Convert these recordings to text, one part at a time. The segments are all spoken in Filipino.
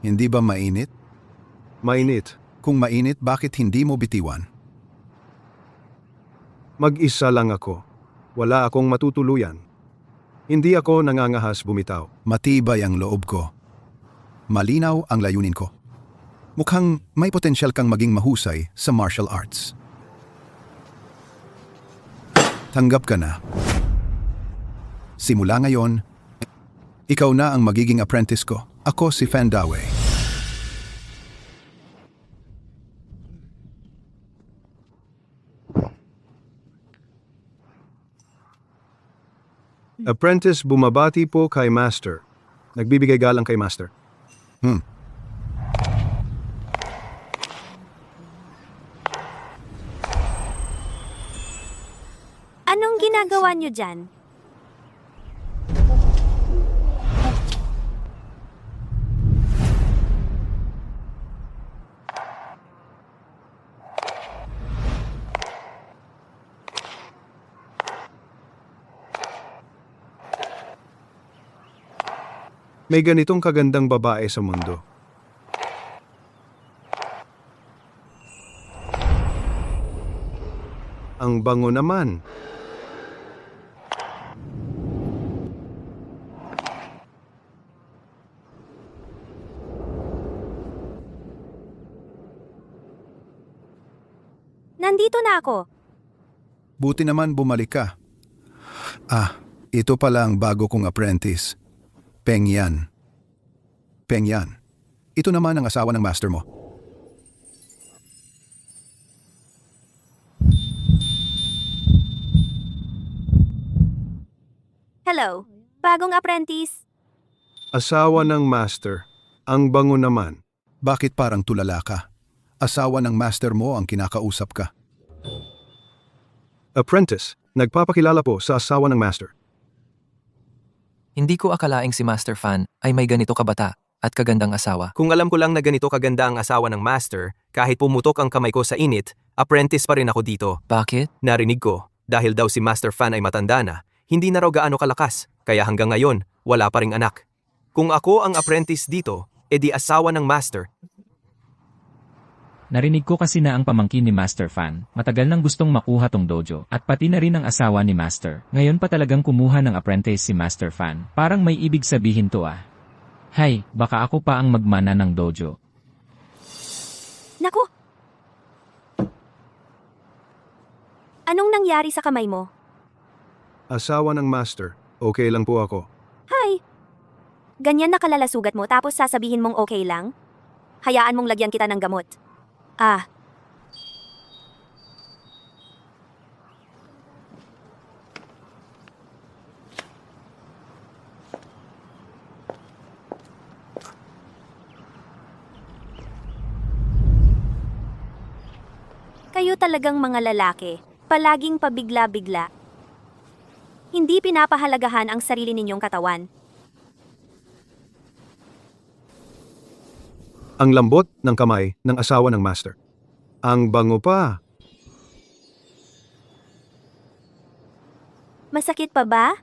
Hindi ba mainit? Mainit. Kung mainit, bakit hindi mo bitiwan? Mag-isa lang ako. Wala akong matutuluyan. Hindi ako nangangahas bumitaw. Matibay ang loob ko. Malinaw ang layunin ko. Mukhang may potensyal kang maging mahusay sa martial arts. Tanggap ka na. Simula ngayon, ikaw na ang magiging apprentice ko. Ako si Fan Dawei. Apprentice bumabati po kay Master. Nagbibigay galang kay Master. Anong ginagawa niyo dyan? May ganitong kagandang babae sa mundo. Ang bango naman. Nandito na ako. Buti naman bumalik ka. Ito pala ang bago kong apprentice. Peng Yan. Peng Yan. Ito naman ang asawa ng master mo. Hello, bagong apprentice. Asawa ng Master. Ang bango naman. Bakit parang tulala ka? Asawa ng master mo ang kinakausap ka. Apprentice. Nagpapakilala po sa asawa ng Master. Hindi ko akalaing si Master Fan ay may ganito kabata at kagandang asawa. Kung alam ko lang na ganito kaganda ang asawa ng master, kahit pumutok ang kamay ko sa init, apprentice pa rin ako dito. Bakit? Narinig ko, dahil daw si Master Fan ay matanda na, hindi na raw gaano kalakas, kaya hanggang ngayon, wala pa ring anak. Kung ako ang apprentice dito, edi asawa ng master. Narinig ko kasi na ang pamangkin ni Master Fan, matagal nang gustong makuha tong dojo, at pati na rin ang asawa ni Master. Ngayon pa talagang kumuha ng apprentice si Master Fan. Parang may ibig sabihin to ah. Hay, baka ako pa ang magmana ng dojo. Naku! Anong nangyari sa kamay mo? Asawa ng Master. Okay lang po ako. Hi! Ganyan na kalala sugat mo tapos sasabihin mong okay lang? Hayaan mong lagyan kita ng gamot. Kayo talagang mga lalaki, palaging pabigla-bigla. Hindi pinapahalagahan ang sarili ninyong katawan. Ang lambot ng kamay ng asawa ng Master. Ang bango pa. Masakit pa ba?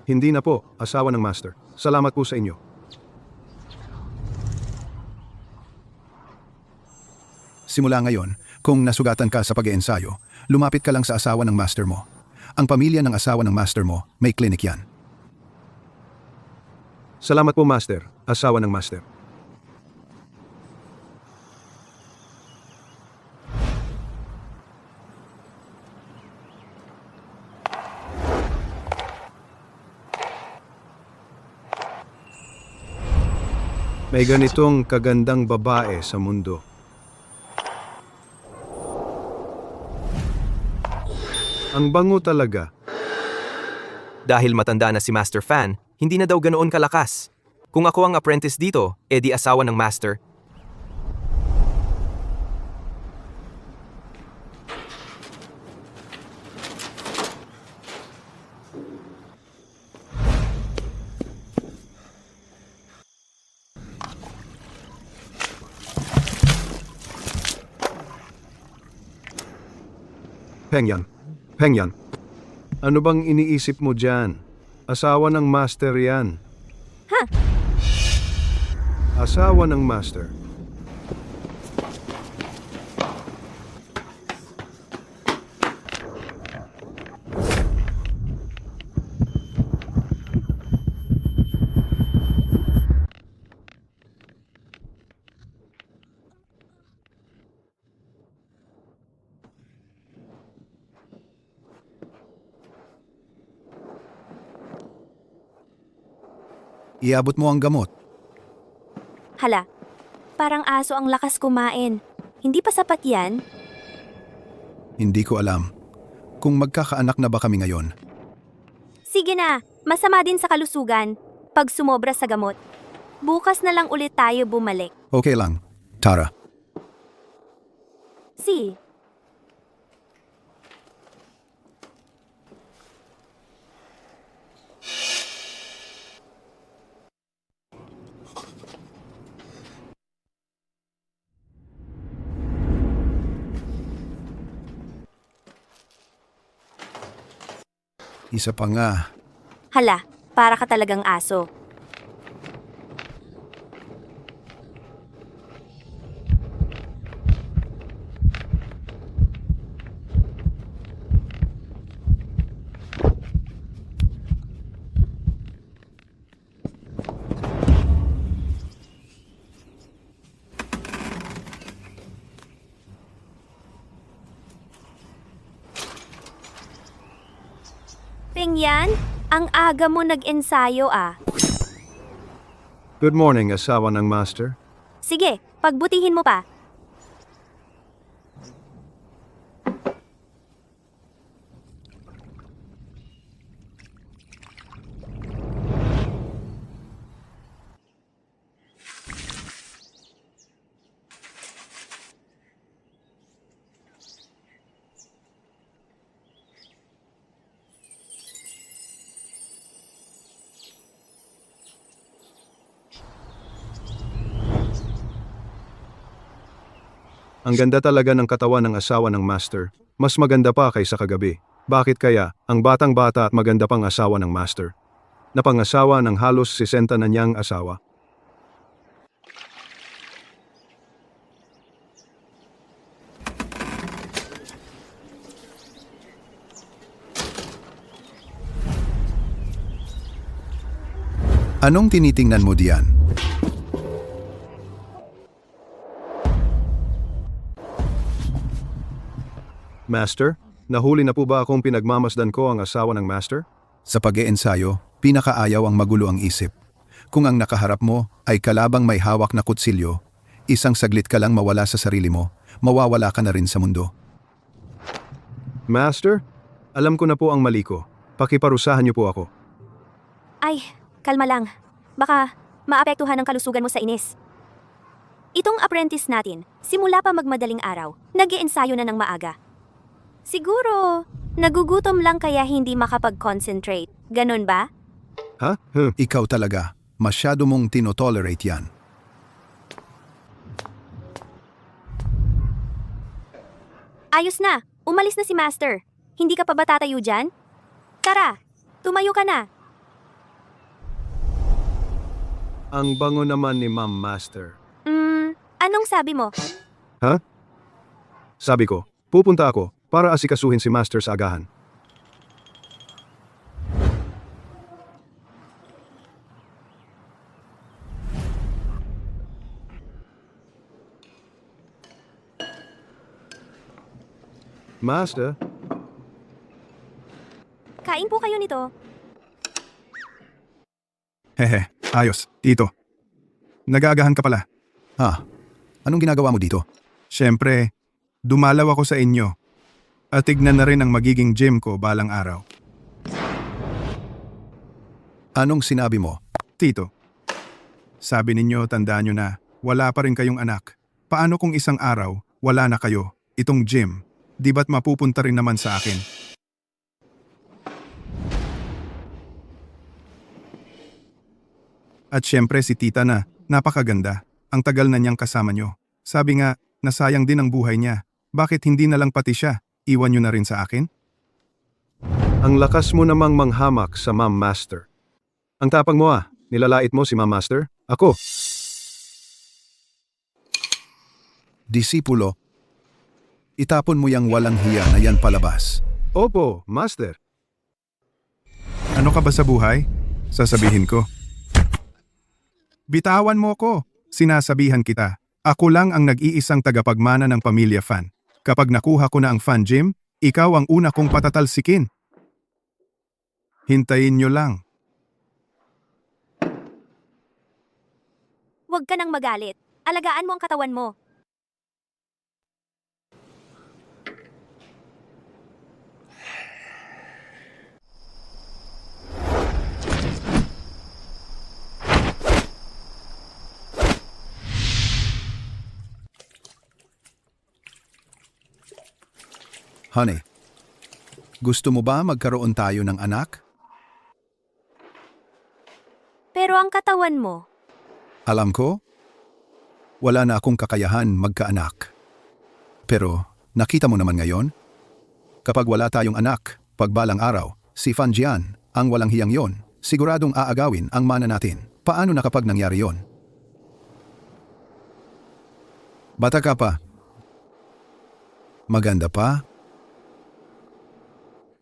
Hindi na po, asawa ng Master. Salamat po sa inyo. Simula ngayon, kung nasugatan ka sa pag-iensayo, lumapit ka lang sa asawa ng master mo. Ang pamilya ng asawa ng master mo, may clinic yan. Salamat po, Master. Asawa ng Master. May ganitong kagandang babae sa mundo. Ang bango talaga. Dahil matanda na si Master Fan, hindi na daw ganoon kalakas. Kung ako ang apprentice dito, edi asawa ng master. Peng Yan, ano bang iniisip mo dyan? Asawa ng Master yan. Asawa ng Master. Iabot mo ang gamot. Hala, parang aso ang lakas kumain. Hindi pa sapat yan? Hindi ko alam. Kung magkakaanak na ba kami ngayon? Sige na, masama din sa kalusugan pag sumobra sa gamot. Bukas na lang ulit tayo bumalik. Okay lang. Tara. Si, Isa pa nga. hala, para ka talagang aso. Pengyan, ang aga mo nag-ensayo ah. Good morning, asawa ng Master. Sige, pagbutihin mo pa. Ang ganda talaga ng katawan ng asawa ng Master. Mas maganda pa kaysa kagabi. Bakit kaya ang batang-bata at maganda pang asawa ng Master? Napangasawa ng halos 60 na niyang asawa. Anong tinitingnan mo diyan? Master, nahuli na po ba akong pinagmamasdan ko ang asawa ng Master? Sa pag-iensayo, pinakaayaw ang magulo ang isip. Kung ang nakaharap mo ay kalabang may hawak na kutsilyo, isang saglit ka lang mawala sa sarili mo, mawawala ka na rin sa mundo. Master, alam ko na po ang mali ko. Pakiparusahan niyo po ako. Ay, kalma lang. Baka maapektuhan ang kalusugan mo sa inis. Itong apprentice natin, simula pa magmadaling araw, nag-iensayo na ng maaga. Siguro, nagugutom lang kaya hindi makapag-concentrate. Ganon ba? Ha? Ikaw talaga, masyado mong tinotolerate yan. Ayos na, umalis na si Master. Hindi ka pa ba tatayo dyan? Tara, tumayo ka na. Ang bango naman ni Ma'am Master. Anong sabi mo? Ha? Sabi ko, pupunta ako para asikasuhin si Master sa agahan. Master, Kain po kayo nito. Hehe, ayos, Tito. Nagagahan ka pala. Anong ginagawa mo dito? Siyempre, dumalaw ako sa inyo. At tignan na rin ang magiging gym ko balang araw. Anong sinabi mo? Tito, sabi ninyo, tandaan nyo na, wala pa rin kayong anak. Paano kung isang araw, wala na kayo, itong gym, di ba't mapupunta rin naman sa akin? At syempre si tita na, napakaganda, ang tagal na niyang kasama nyo. Sabi nga, nasayang din ang buhay niya. Bakit hindi na lang pati siya? Iwan nyo na rin sa akin? ang lakas mo namang manghamak sa Ma'am Master. Ang tapang mo nilalait mo si Ma'am Master? Ako. Disipulo, itapon mo yang walang hiya na yan palabas. Opo, Master. Ano ka ba sa buhay? Sasabihin ko. Bitawan mo ko. Sinasabihan kita. Ako lang ang nag-iisang tagapagmana ng pamilya Fan. Kapag nakuha ko na ang Fan Gym, ikaw ang una kong patatalsikin. Hintayin nyo lang. Huwag ka nang magalit. Alagaan mo ang katawan mo. Honey, gusto mo ba magkaroon tayo ng anak? Pero ang katawan mo, Alam ko, wala na akong kakayahan magkaanak. Pero nakita mo naman ngayon, kapag wala tayong anak, pagbalang araw, si Fan Jian, ang walang hiyang yon, siguradong aagawin ang mana natin. Paano na kapag nangyari yon? Bata ka pa. Maganda pa.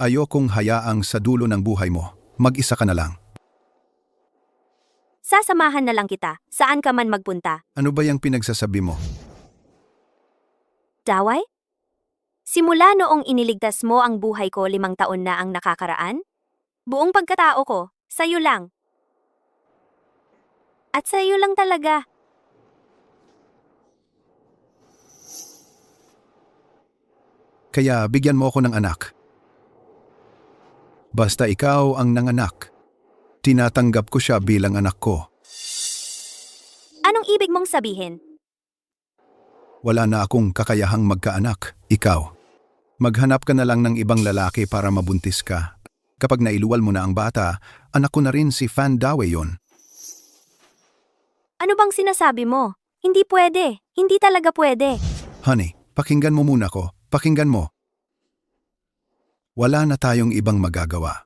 Ayokong hayaang sa dulo ng buhay mo, mag-isa ka na lang. sasamahan na lang kita. Saan ka man magpunta. Ano ba yung pinagsasabi mo? Daway? Simula noong iniligtas mo ang buhay ko 5 taon na ang nakakaraan? Buong pagkatao ko, sa'yo lang. At sa'yo lang talaga. Kaya bigyan mo ako ng anak. Basta ikaw ang nanganak. Tinatanggap ko siya bilang anak ko. Anong ibig mong sabihin? Wala na akong kakayahang magkaanak, ikaw. Maghanap ka na lang ng ibang lalaki para mabuntis ka. Kapag nailuwal mo na ang bata, anak ko na rin si Fan Dawei yon. Ano bang sinasabi mo? Hindi pwede. Hindi talaga pwede. Honey, pakinggan mo muna ko. Pakinggan mo. Wala na tayong ibang magagawa.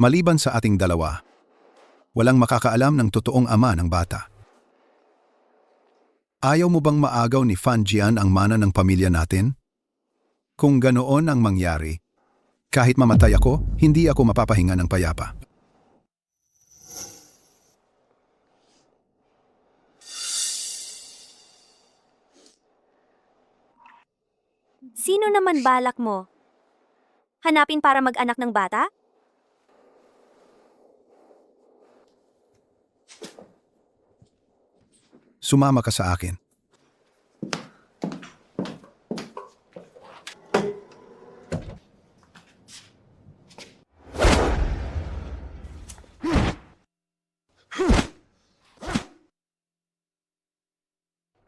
Maliban sa ating dalawa, walang makakaalam ng totoong ama ng bata. Ayaw mo bang maagaw ni Fan Jian ang mana ng pamilya natin? Kung ganoon ang mangyari, kahit mamatay ako, hindi ako mapapahinga ng payapa. Sino naman balak mo? Hanapin para mag-anak ng bata? Sumama ka sa akin.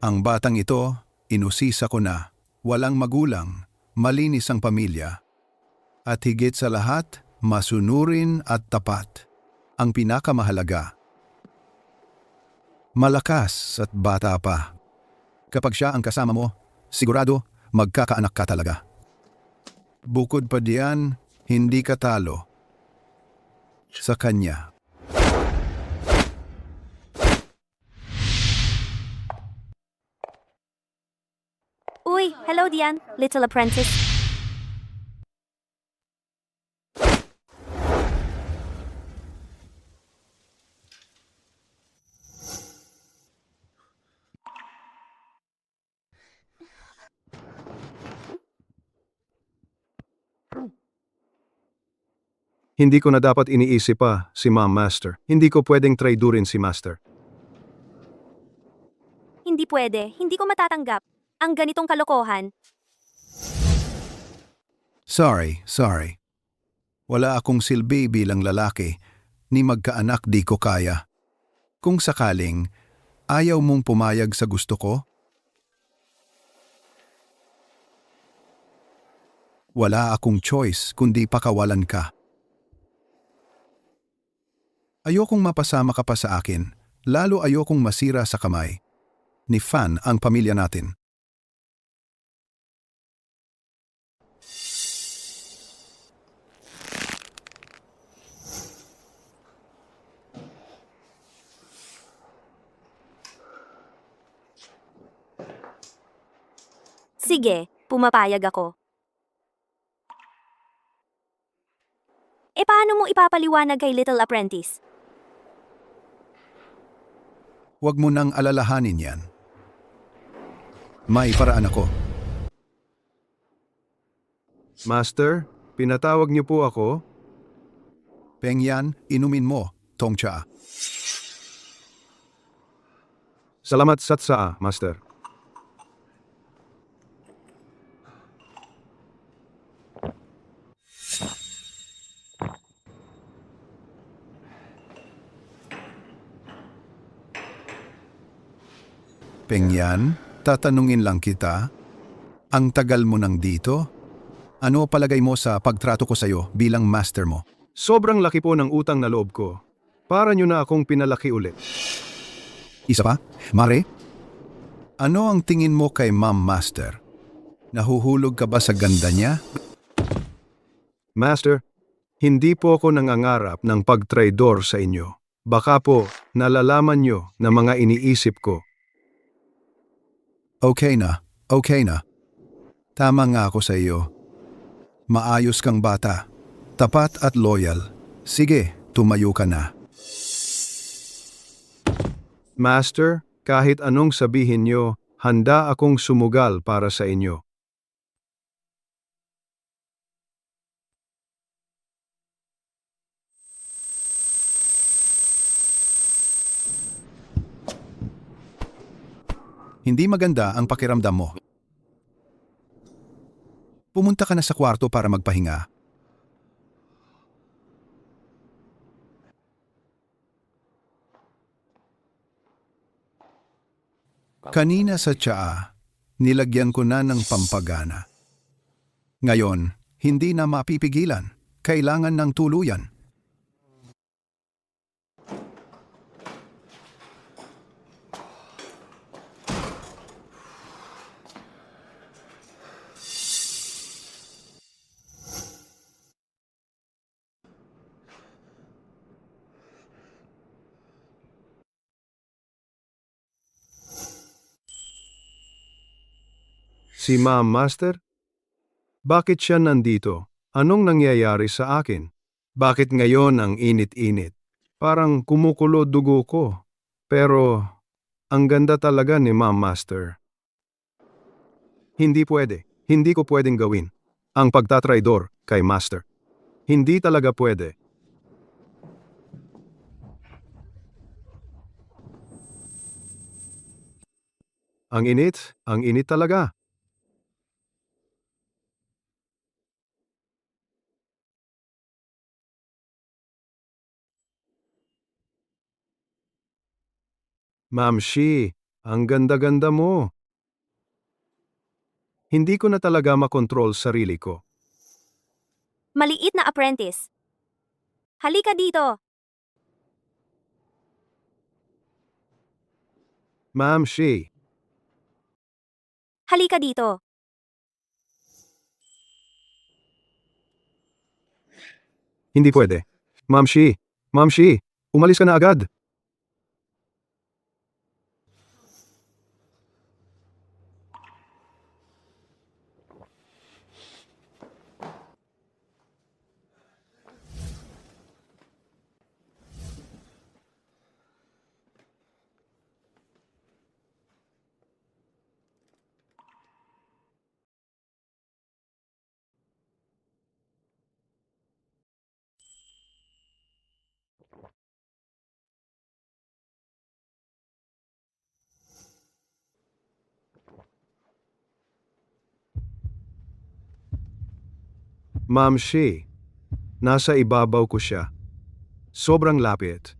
Ang batang ito, inusisa ko na, walang magulang, malinis ang pamilya, at higit sa lahat, masunurin at tapat. Ang pinakamahalaga, malakas at bata pa. Kapag siya ang kasama mo, sigurado magkakaanak ka talaga. Bukod pa diyan, hindi ka talo sa kanya. Uy, hello Dian, little apprentice. Hindi ko na dapat iniisip pa si Ma'am Master. Hindi ko pwedeng traidurin si Master. Hindi pwede, hindi ko matatanggap. Ang ganitong kalokohan. Sorry. Wala akong silbi bilang lalaki, ni magkaanak di ko kaya. Kung sakaling, ayaw mong pumayag sa gusto ko? Wala akong choice kundi pakawalan ka. Ayokong mapasama ka pa sa akin, lalo ayokong masira sa kamay ni Fan ang pamilya natin. Sige, pumapayag ako. Paano mo ipapaliwanag kay Little Apprentice? Huwag mo nang alalahanin yan. May paraan ako. Master, pinatawag niyo po ako? Peng yan, inumin mo, Tongcha. Salamat satsa, Master. Peng yan, tatanungin lang kita. Ang tagal mo nang dito? Ano palagay mo sa pagtrato ko sa'yo bilang master mo? Sobrang laki po ng utang na loob ko. Para niyo na akong pinalaki ulit. Isa pa? Mare? Ano ang tingin mo kay Ma'am Master? Nahuhulog ka ba sa ganda niya? Master, hindi po ako nangangarap ng pagtraidor sa inyo. Baka po, nalalaman niyo na mga iniisip ko. Okay na, okay na. Tama nga ako sa iyo. Maayos kang bata. Tapat at loyal. Sige, tumayo ka na. Master, kahit anong sabihin niyo, handa akong sumugal para sa inyo. Hindi maganda ang pakiramdam mo. Pumunta ka na sa kwarto para magpahinga. Kanina sa tsaa, nilagyan ko na ng pampagana. Ngayon, hindi na mapipigilan. Kailangan ng tuluyan. Si Ma'am Master? Bakit siya nandito? Anong nangyayari sa akin? Bakit ngayon ang init-init? Parang kumukulo dugo ko. Pero, ang ganda talaga ni Ma'am Master. Hindi pwede. Hindi ko pwedeng gawin. Ang pagtatraidor kay Master. Hindi talaga pwede. Ang init talaga. Ma'am Shi, ang ganda-ganda mo. Hindi ko na talaga makontrol sarili ko. Maliit na apprentice. Halika dito. Ma'am Shi, Halika dito. hindi pwede. Ma'am Shi, Ma'am Shi, umalis ka na agad. Ma'am Shi, nasa ibabaw ko siya. Sobrang lapit.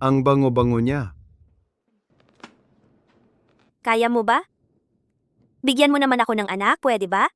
Ang bango-bango niya. Kaya mo ba? Bigyan mo naman ako ng anak, pwede ba?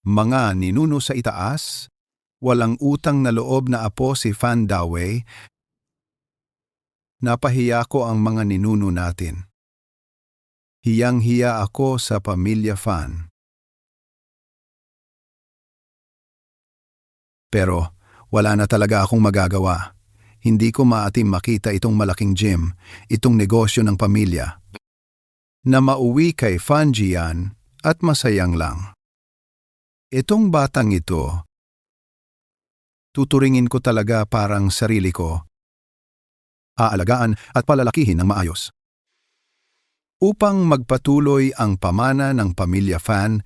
Mga ninuno sa itaas, walang utang na loob na apo si Fan Dawei. Napahiya ko ang mga ninuno natin. Hiyang-hiya ako sa pamilya Fan. Pero wala na talaga akong magagawa. Hindi ko maatim makita itong malaking gym, itong negosyo ng pamilya, na mauwi kay Fan Jian at masayang lang. Itong batang ito, tuturingin ko talaga parang sarili ko. Aalagaan at palalakihin ng maayos. Upang magpatuloy ang pamana ng pamilya Fan,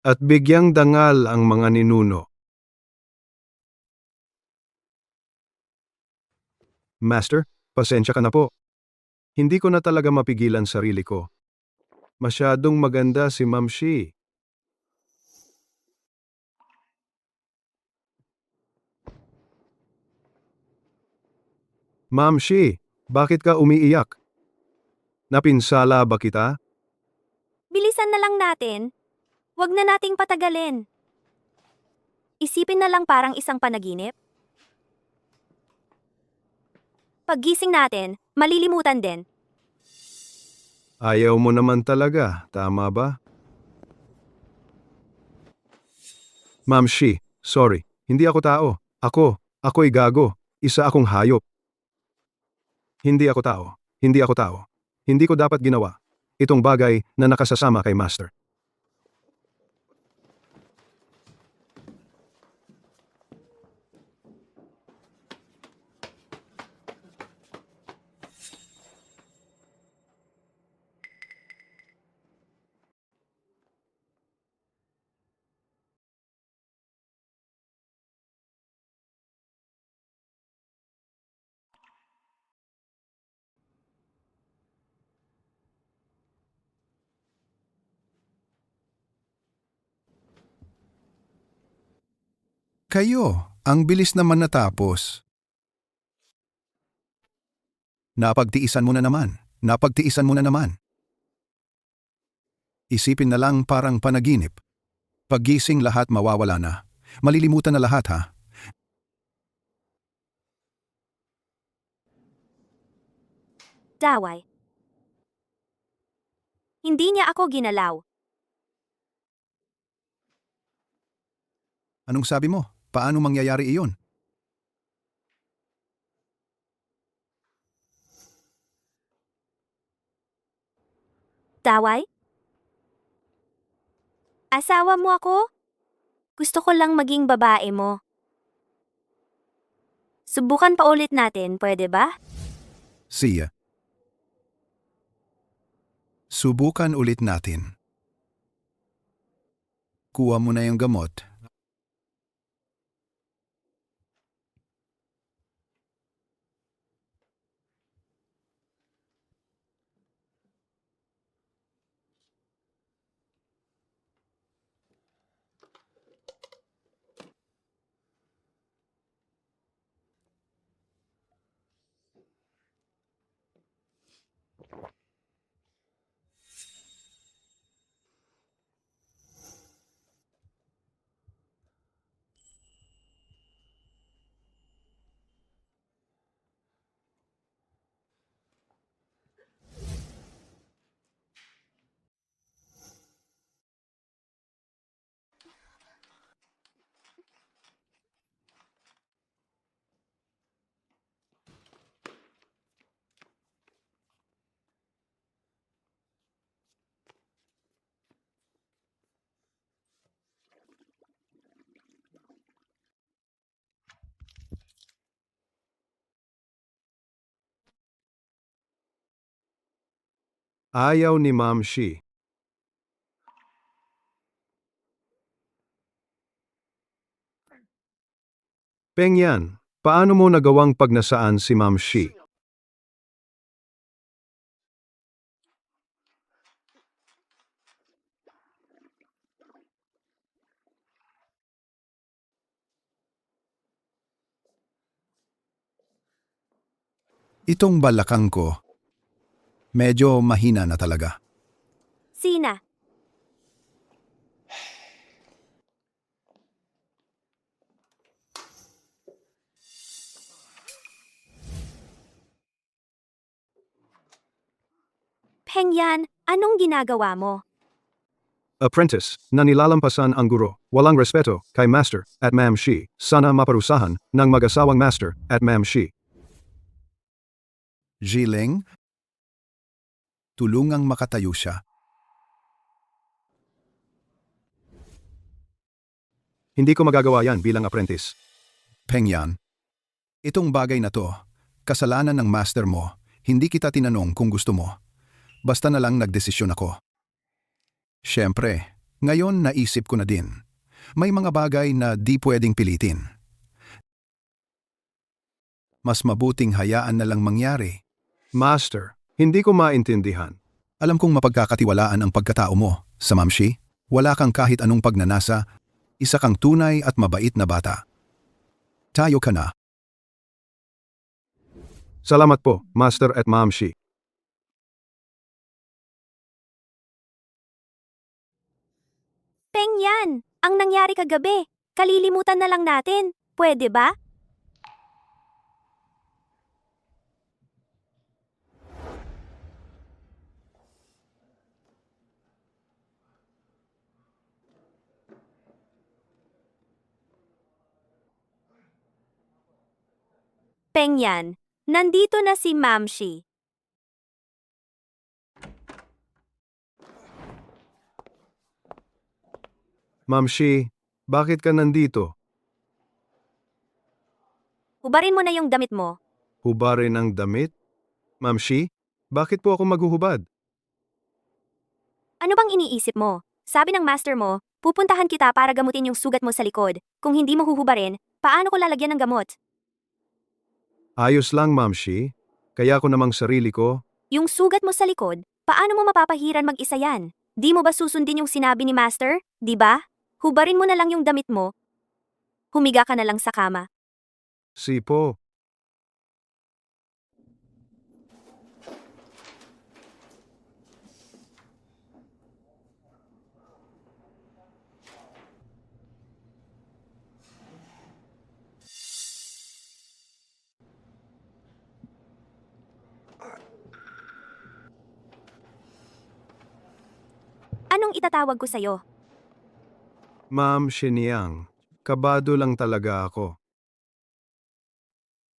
At bigyang dangal ang mga ninuno. Master, pasensya ka na po. Hindi ko na talaga mapigilan sarili ko. Masyadong maganda si Ma'am Shi. Ma'am Shi, bakit ka umiiyak? Napinsala ba kita? Bilisan na lang natin. Huwag na nating patagalin. Isipin na lang parang isang panaginip. Paggising natin, malilimutan din. Ayaw mo naman talaga, tama ba? Ma'am Shi, sorry, hindi ako tao. Ako'y gago. Isa akong hayop. Hindi ako tao. Hindi ako tao. Hindi ko dapat ginawa itong bagay na nakasasama kay Master. kayo, ang bilis naman natapos. Napagtiisan mo na naman. Napagtiisan mo na naman. Isipin na lang parang panaginip. Paggising lahat mawawala na. Malilimutan na lahat ha. Daway. Hindi niya ako ginalaw. Anong sabi mo? Paano mangyayari iyon? Daway? Asawa mo ako? Gusto ko lang maging babae mo. Subukan pa ulit natin, pwede ba? Siya. Subukan ulit natin. Kuha mo na yung gamot. Ayaw ni Ma'am Shi. Pengyan, paano mo nagawang pagnasaan si Ma'am Shi? Itong balakang ko, medyo mahina na talaga. Sina? Hengyan, anong ginagawa mo? Apprentice, na nilalampasan ang guro, walang respeto, kay Master, at Ma'am Shi, sana maparusahan, ng mag-asawang Master, at Ma'am Shi. Jiling, tulungang makatayo siya. Hindi ko magagawa yan bilang apprentice. Pengyan, itong bagay na to, kasalanan ng master mo, hindi kita tinanong kung gusto mo. Basta na lang nagdesisyon ako. Siyempre, ngayon naisip ko na din. May mga bagay na di pwedeng pilitin. Mas mabuting hayaan na lang mangyari. Master, hindi ko maintindihan. Alam kong mapagkakatiwalaan ang pagkatao mo, sa Mamshi. Wala kang kahit anong pagnanasa, isa kang tunay at mabait na bata. Tayo ka na. Salamat po, Master at Ma'am Shi. Pengyan, ang nangyari kagabi, kalilimutan na lang natin. Pwede ba? Pengyan, nandito na si Mamshi. Ma'am Shi, bakit ka nandito? Hubarin mo na yung damit mo. Hubarin ang damit? Ma'am Shi, bakit po ako maghuhubad? Ano bang iniisip mo? Sabi ng master mo, pupuntahan kita para gamutin yung sugat mo sa likod. Kung hindi mo huhubarin, paano ko lalagyan ng gamot? Ayos lang, Ma'am Shi. Kaya ko namang sarili ko. Yung sugat mo sa likod, paano mo mapapahiran mag-isa yan? Di mo ba susundin yung sinabi ni master? Di ba? Hubarin mo na lang yung damit mo. Humiga ka na lang sa kama. Sipo. Anong itatawag ko sa'yo? Ma'am Shenyang, kabado lang talaga ako.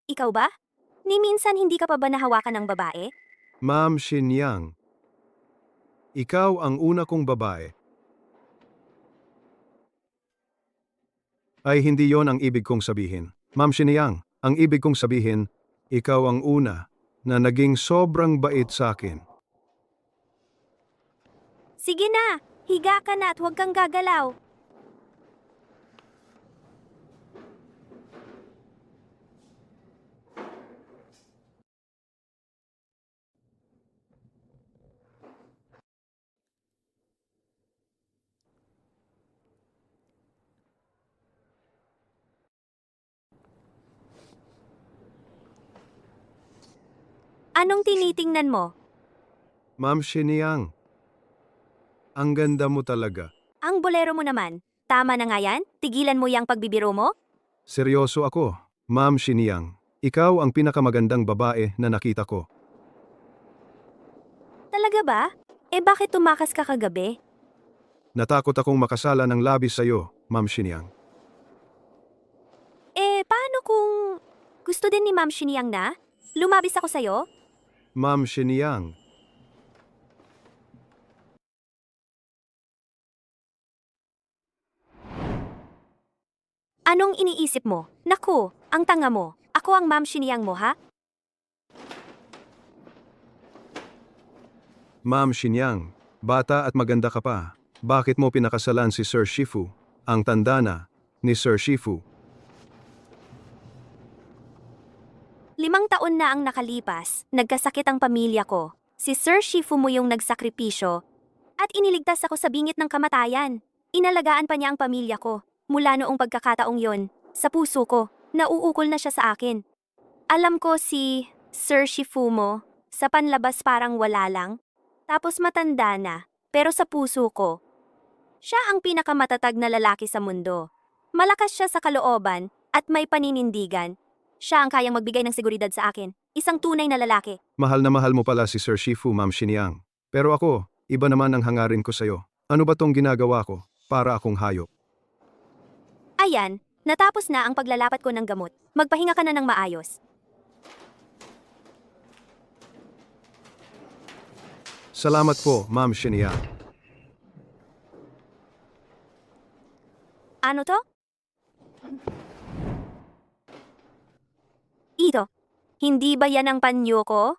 Ikaw ba? Ni minsan hindi ka pa ba nahawakan ng babae? Ma'am Shenyang, ikaw ang una kong babae. Ay hindi yon ang ibig kong sabihin. Ma'am Shenyang, ang ibig kong sabihin, ikaw ang una na naging sobrang bait sa akin. Sige na, higa ka na at huwag kang gagalaw. Anong tinitingnan mo? Ma'am Shenyang, ang ganda mo talaga. Ang bolero mo naman. Tama na nga yan? Tigilan mo yung pagbibiro mo? Seryoso ako, Ma'am Shenyang. Ikaw ang pinakamagandang babae na nakita ko. Talaga ba? Eh bakit tumakas ka kagabi? Natakot akong makasala ng labis sa'yo, Ma'am Shenyang. Eh paano kung gusto din ni Ma'am Shenyang na? Lumabis ako sa'yo? Ma'am Shenyang, Anong iniisip mo? Naku, ang tanga mo. Ako ang Ma'am Shenyang mo, ha? Ma'am Shenyang, bata at maganda ka pa. Bakit mo pinakasalan si Sir Shifu, ang tanda na ni Sir Shifu? 5 taon na ang nakalipas, nagkasakit ang pamilya ko. Si Sir Shifu mo yung nagsakripisyo at iniligtas ako sa bingit ng kamatayan. Inalagaan pa niya ang pamilya ko. Mula noong pagkakataong yon, sa puso ko, nauukol na siya sa akin. Alam ko si Sir Shifu mo, sa panlabas parang wala lang. Tapos matanda na, pero sa puso ko, siya ang pinakamatatag na lalaki sa mundo. Malakas siya sa kalooban at may paninindigan. Siya ang kayang magbigay ng seguridad sa akin. Isang tunay na lalaki. Mahal na mahal mo pala si Sir Shifu, Ma'am Shenyang. Pero ako, iba naman ang hangarin ko sa'yo. Ano ba tong ginagawa ko? Para akong hayop. Ayan, natapos na ang paglalapat ko ng gamot. Magpahinga ka na ng maayos. Salamat po, Ma'am Shinya. Ano to? Ito, hindi ba yan ang panyo ko?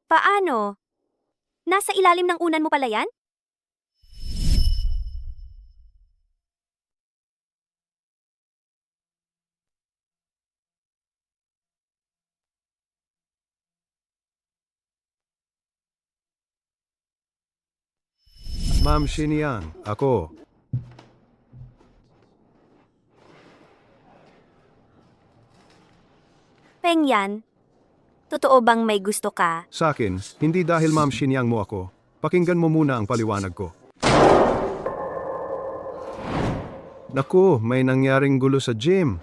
Paano? Nasa ilalim ng unan mo pala yan? Ma'am Shinya, ako. Peng yan. Totoo bang may gusto ka? Sa akin, hindi dahil Ma'am Shinyang mo ako. Pakinggan mo muna ang paliwanag ko. Naku, may nangyaring gulo sa gym.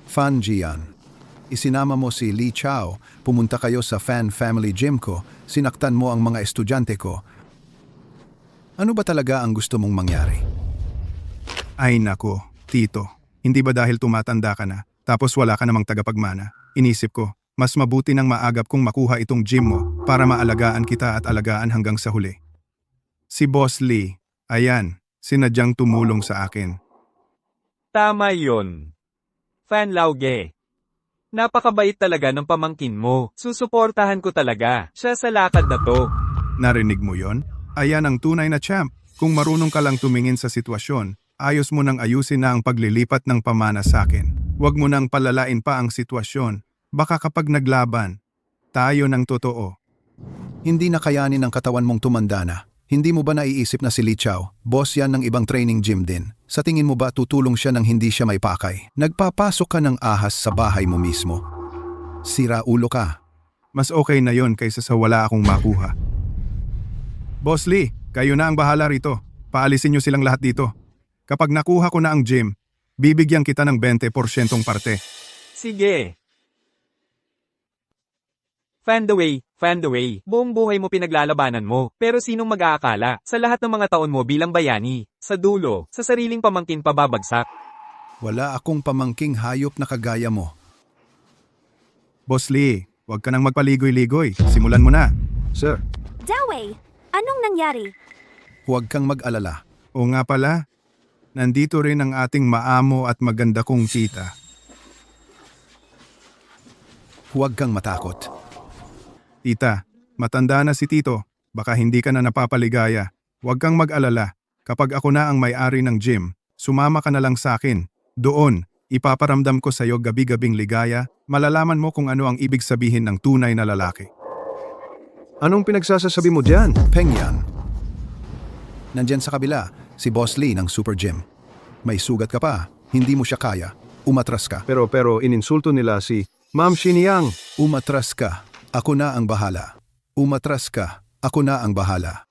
Fan Jian. Isinama mo si Lee Chao, pumunta kayo sa fan family gym ko, sinaktan mo ang mga estudyante ko. Ano ba talaga ang gusto mong mangyari? Ay nako, Tito. Hindi ba dahil tumatanda ka na, tapos wala ka namang tagapagmana? Inisip ko, mas mabuti nang maagap kong makuha itong gym mo para maalagaan kita at alagaan hanggang sa huli. Si Boss Lee, ayan, sinadyang tumulong sa akin. Tama yun. Fan Lauge. Napakabait talaga ng pamangkin mo. Susuportahan ko talaga siya sa lakad na to. Narinig mo yon? Ayan ang tunay na champ. Kung marunong ka lang tumingin sa sitwasyon, ayos mo nang ayusin na ang paglilipat ng pamana sa akin. Huwag mo nang palalain pa ang sitwasyon. Baka kapag naglaban, tayo ng totoo. Hindi na kayanin ng katawan mong tumanda na. Hindi mo ba naiisip na si Lee Chao, boss yan ng ibang training gym din? Sa tingin mo ba tutulong siya nang hindi siya may pakay? Nagpapasok ka ng ahas sa bahay mo mismo. Sira ulo ka. Mas okay na yon kaysa sa wala akong makuha. Boss Lee, kayo na ang bahala rito. Paalisin niyo silang lahat dito. Kapag nakuha ko na ang gym, bibigyan kita ng 20% parte. Sige. Fan the way. Buong buhay mo pinaglalabanan mo. Pero sinong mag-aakala sa lahat ng mga taon mo bilang bayani? Sa dulo, sa sariling pamangkin pababagsak. Wala akong pamangking hayop na kagaya mo. Boss Lee, huwag ka nang magpaligoy-ligoy. Simulan mo na. Sir, Dawei, anong nangyari? Huwag kang mag-alala. O nga pala, nandito rin ang ating maamo at maganda kong tita. Huwag kang matakot. Tita, matanda na si Tito. Baka hindi ka na napapaligaya. Huwag kang mag-alala. Kapag ako na ang may-ari ng gym, sumama ka na lang sa akin. Doon, ipaparamdam ko sa iyo gabi-gabing ligaya, malalaman mo kung ano ang ibig sabihin ng tunay na lalaki. anong pinagsasasabi mo diyan? Peng yan. Nandyan sa kabila, si Boss Lee ng Super Gym. May sugat ka pa, hindi mo siya kaya. Umatras ka. Pero ininsulto nila si Ma'am Shinyang. Umatras ka. Ako na ang bahala. Umatras ka. Ako na ang bahala.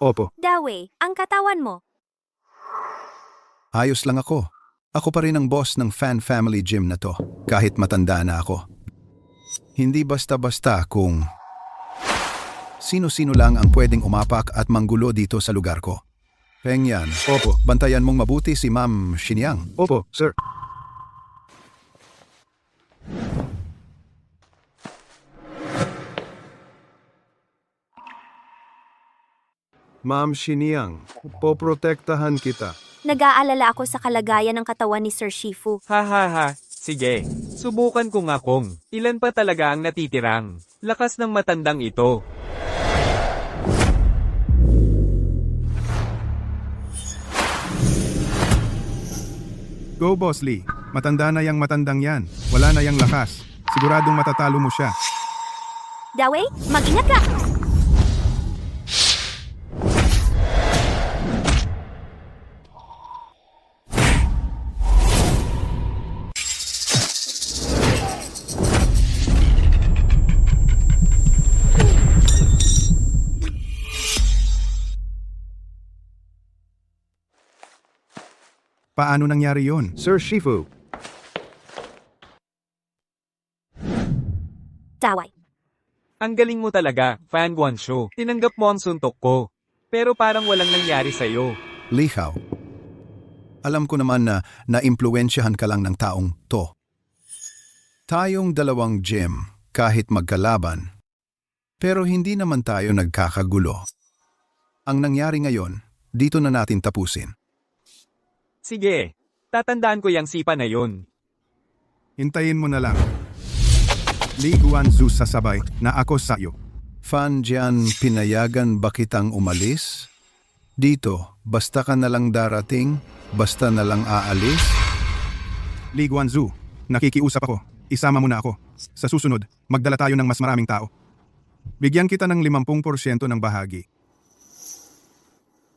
Opo, Dawei, ang katawan mo. Ayos lang ako. Ako pa rin ang boss ng fan family gym na to, kahit matanda na ako. Hindi basta-basta kung sino-sino lang ang pwedeng umapak at manggulo dito sa lugar ko. Peng yan. opo, Bantayan mong mabuti si Ma'am Shinyang. opo, sir. Ma'am Shinyang, poprotektahan kita. Nag-aalala ako sa kalagayan ng katawan ni Sir Shifu. Ha. Sige. Subukan ko nga kung ilan pa talaga ang natitirang. Lakas ng matandang ito. Go Boss Lee. Matanda na yang matandang yan. Wala na yang lakas. Siguradong matatalo mo siya. Dawei, mag-ingat ka! Paano nangyari yon? Sir Shifu, Daway. Ang galing mo talaga, Fan Guanshu. Tinanggap mo ang suntok ko. Pero parang walang nangyari sa'yo. Lihaw. Alam ko naman na naimpluwensyahan ka lang ng taong to. Tayong dalawang gym, kahit magkalaban. Pero hindi naman tayo nagkakagulo. Ang nangyari ngayon, dito na natin tapusin. Sige, tatandaan ko yung sipa na yun. Hintayin mo na lang. Li Guanzu sasabay na ako sa'yo. Fan Jian, pinayagan ba kitang umalis? Dito, basta ka na lang darating, basta na lang aalis? Li Guanzu, nakikiusap ako. Isama mo na ako. Sa susunod, magdala tayo ng mas maraming tao. Bigyan kita ng 50% ng bahagi.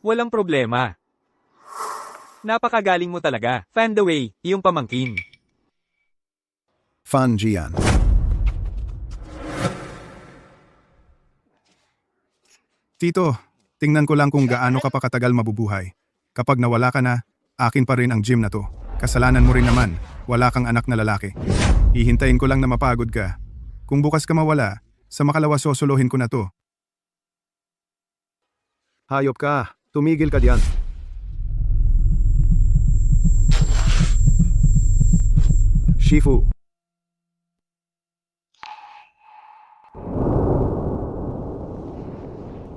Walang problema. Napakagaling mo talaga, Fan the Way, iyong pamangkin. Fan Jian. Tito, tingnan ko lang kung gaano ka pa katagal mabubuhay. Kapag nawala ka na, akin pa rin ang gym na to. Kasalanan mo rin naman, wala kang anak na lalaki. Hihintayin ko lang na mapagod ka. Kung bukas ka mawala, sa makalawa sosolohin ko na to. Hayop ka, tumigil ka diyan. Shifu.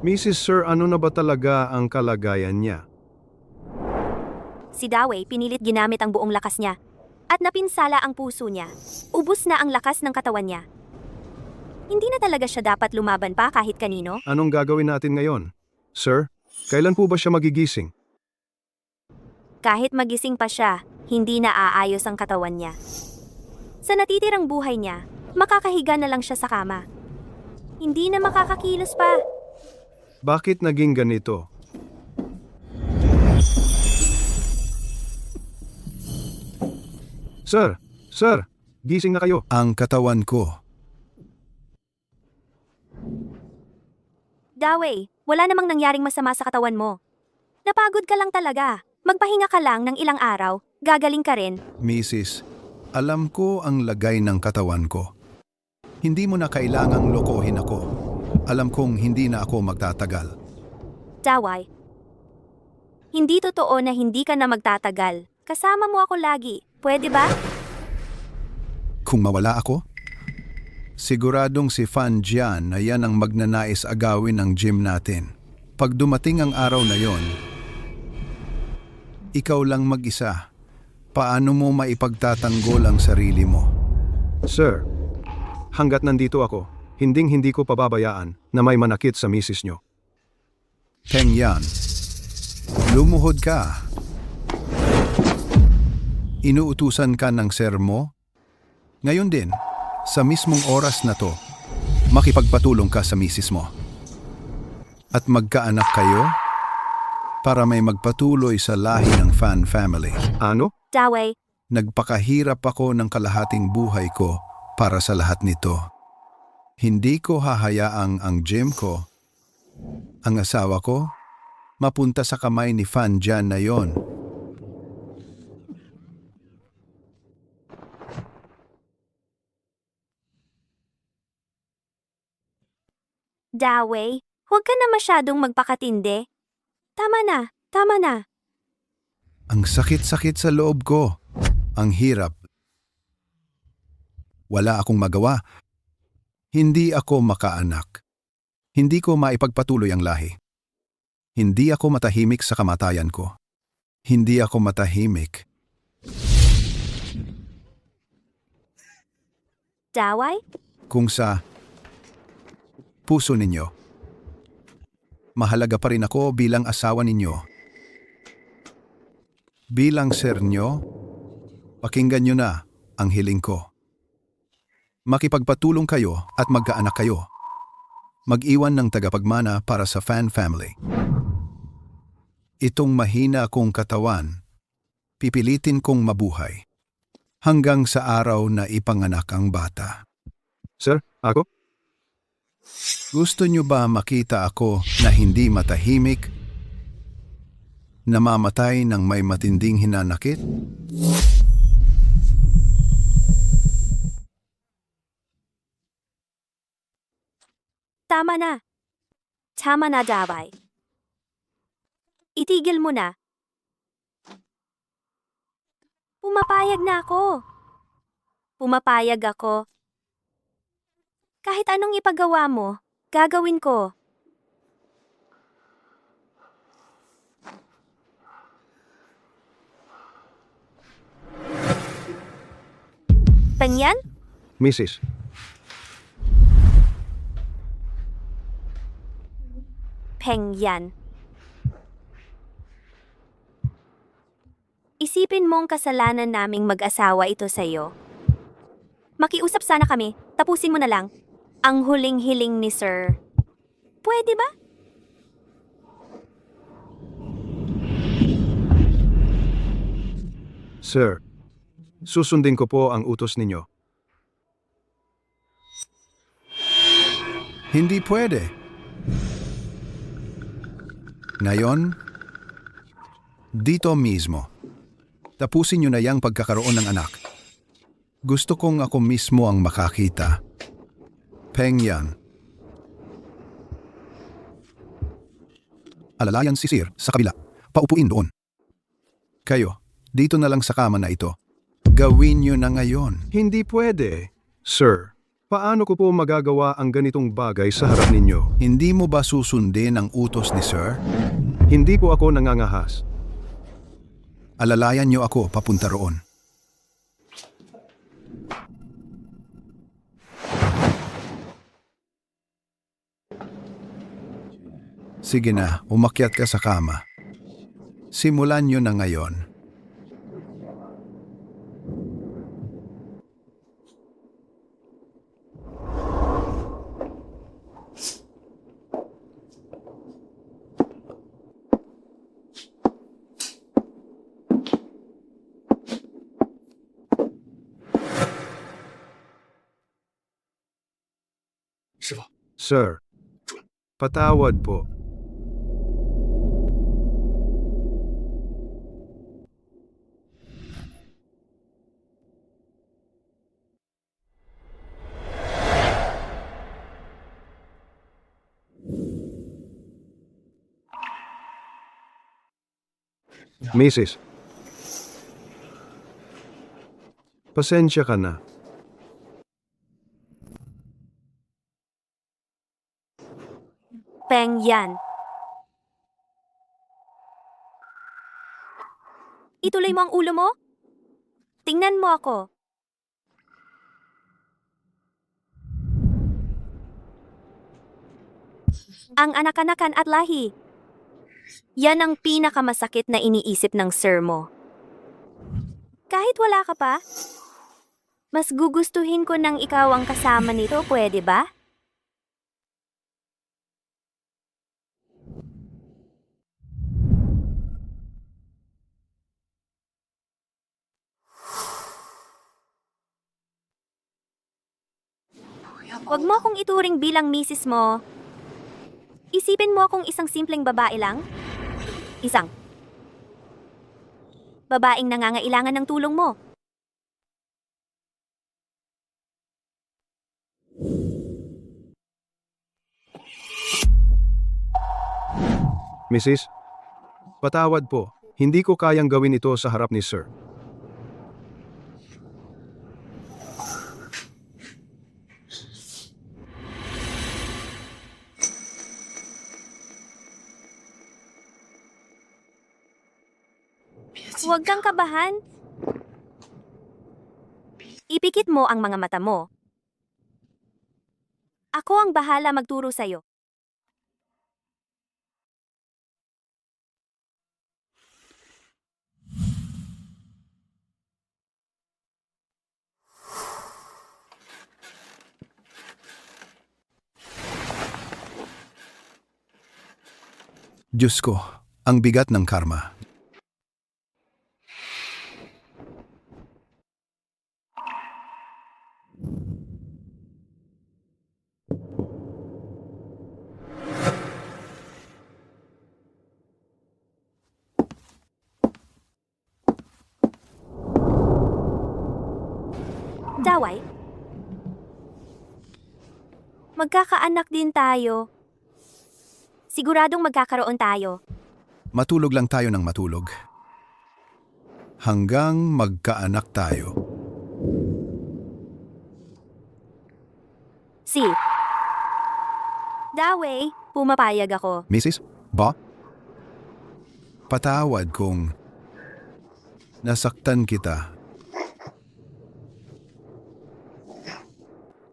Mrs. Sir, ano na ba talaga ang kalagayan niya? Si Dawei pinilit ginamit ang buong lakas niya. At napinsala ang puso niya. Ubus na ang lakas ng katawan niya. Hindi na talaga siya dapat lumaban pa kahit kanino. Anong gagawin natin ngayon? Sir, kailan po ba siya magigising? Kahit magising pa siya, hindi na aayos ang katawan niya. Sa natitirang buhay niya, makakahiga na lang siya sa kama. Hindi na makakakilos pa. Bakit naging ganito? Sir, gising na kayo. Ang katawan ko. Dawei, wala namang nangyaring masama sa katawan mo. Napagod ka lang talaga. Magpahinga ka lang ng ilang araw, gagaling ka rin. Mrs., alam ko ang lagay ng katawan ko. Hindi mo na kailangang lokohin ako. Alam kong hindi na ako magtatagal. Dawei, hindi totoo na hindi ka na magtatagal. Kasama mo ako lagi. Pwede ba? Kung mawala ako, siguradong si Fan Jian na yan ang magnanais agawin ng gym natin. Pag dumating ang araw na yon, ikaw lang mag-isa. Paano mo maipagtatanggol ang sarili mo? Sir, hanggat nandito ako, hinding-hindi ko pababayaan na may manakit sa misis nyo. Teng Yan, lumuhod ka. Inuutusan ka ng sir mo? Ngayon din, sa mismong oras na to, makipagpatulong ka sa misis mo. At magkaanak kayo para may magpatuloy sa lahi ng Fan family. Ano? Dawei, Nagpakahirap ako ng kalahating buhay ko para sa lahat nito. Hindi ko hahayaang ang gym ko, ang asawa ko, mapunta sa kamay ni Fan Jian na yon. Dawei, huwag ka na masyadong magpakatindi. Tama na, tama na. Ang sakit-sakit sa loob ko. Ang hirap. Wala akong magawa. Hindi ako makaanak. Hindi ko maipagpatuloy ang lahi. Hindi ako matahimik sa kamatayan ko. Hindi ako matahimik. Dawei? Kung sa puso ninyo, mahalaga pa rin ako bilang asawa ninyo. Bilang sir nyo, pakinggan nyo na ang hiling ko. Makipagpatulong kayo at magkaanak kayo. Mag-iwan ng tagapagmana para sa Fan family. Itong mahina kong katawan, pipilitin kong mabuhay hanggang sa araw na ipanganak ang bata. Sir, ako? Gusto nyo ba makita ako na hindi matahimik? Namamatay ng may matinding hinanakit? Tama na. Tama na, Davay. Itigil mo na. Pumapayag na ako. Pumapayag ako. Kahit anong ipagawa mo, gagawin ko. Pengyan? Mrs. Pengyan. Isipin mong kasalanan naming mag-asawa ito sa'yo. Makiusap sana kami, tapusin mo na lang. Ang huling hiling ni Sir. Pwede ba? Sir, susundin ko po ang utos ninyo. Hindi pwede. Ngayon, dito mismo. Tapusin niyo na yang pagkakaroon ng anak. Gusto kong ako mismo ang makakita. Pengyan. Alalayan si Sir sa kabila. Paupuin doon. Kayo, dito na lang sa kama na ito. Gawin niyo na ngayon. Hindi pwede. Sir, paano ko po magagawa ang ganitong bagay sa harap ninyo? Hindi mo ba susundin ang utos ni Sir? Hindi po ako nangangahas. Alalayan niyo ako papunta roon. Sige na, umakyat ka sa kama. Simulan niyo na ngayon. Sir, patawad po. Mrs. Pasensya ka na. Pengyan. Ituloy mo ang ulo mo? Tingnan mo ako. Ang anak-anakan at lahi. Yan ang pinakamasakit na iniisip ng sir mo. Kahit wala ka pa, mas gugustuhin ko nang ikaw ang kasama nito, pwede ba? Huwag mo akong ituring bilang misis mo. Isipin mo akong isang simpleng babae lang. Isang babaeng nangangailangan ng tulong mo. Mrs. Patawad po. Hindi ko kayang gawin ito sa harap ni Sir. Huwag kang kabahan. Ipikit mo ang mga mata mo. Ako ang bahala magturo sa'yo. Diyos ko, ang bigat ng karma. Daway? Magkakaanak din tayo. Siguradong magkakaroon tayo. Matulog lang tayo ng matulog. Hanggang magkaanak tayo. Si. Daway, pumapayag ako. Mrs. Ba? Patawad kung nasaktan kita.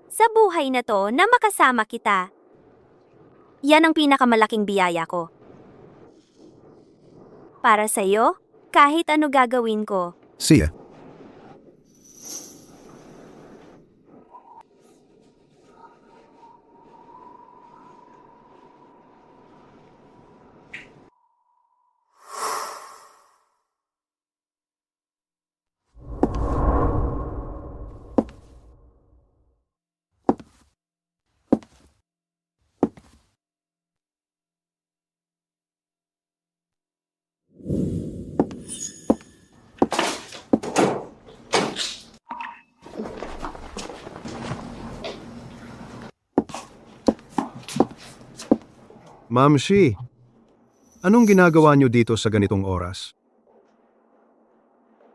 Sa buhay na to na makasama kita. Yan ang pinakamalaking biyaya ko. Para sa'yo, kahit ano gagawin ko. See ya. Ma'am Shi, anong ginagawa niyo dito sa ganitong oras?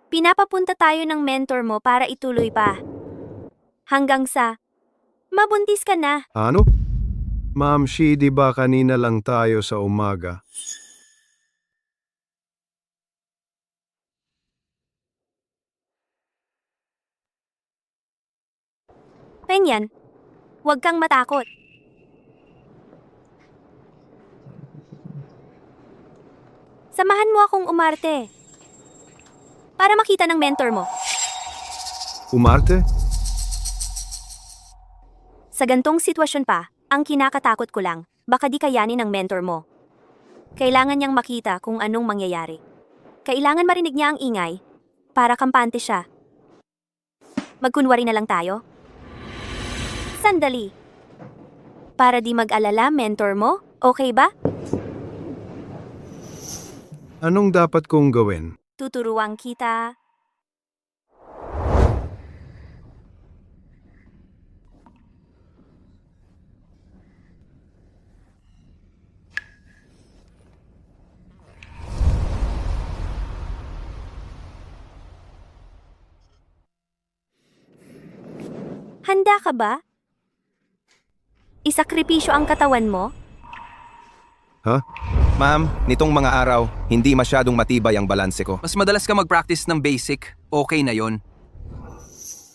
Pinapapunta tayo ng mentor mo para ituloy pa. Hanggang sa, mabuntis ka na. Ano? Ma'am Shi, di ba kanina lang tayo sa umaga? Pengyan, huwag kang matakot. Samahan mo akong umarte. Para makita ng mentor mo. Umarte? Sa gantong sitwasyon pa, ang kinakatakot ko lang, baka di kayanin ng mentor mo. Kailangan niyang makita kung anong mangyayari. Kailangan marinig niya ang ingay, para kampante siya. Magkunwari na lang tayo. Sandali. Para di mag-alala, mentor mo, okay ba? Anong dapat kong gawin? Tuturuan kita. Handa ka ba? Isakripisyo ang katawan mo? Ha? Ma'am, nitong mga araw, hindi masyadong matibay ang balanse ko. Mas madalas ka mag-practice ng basic, okay na yon.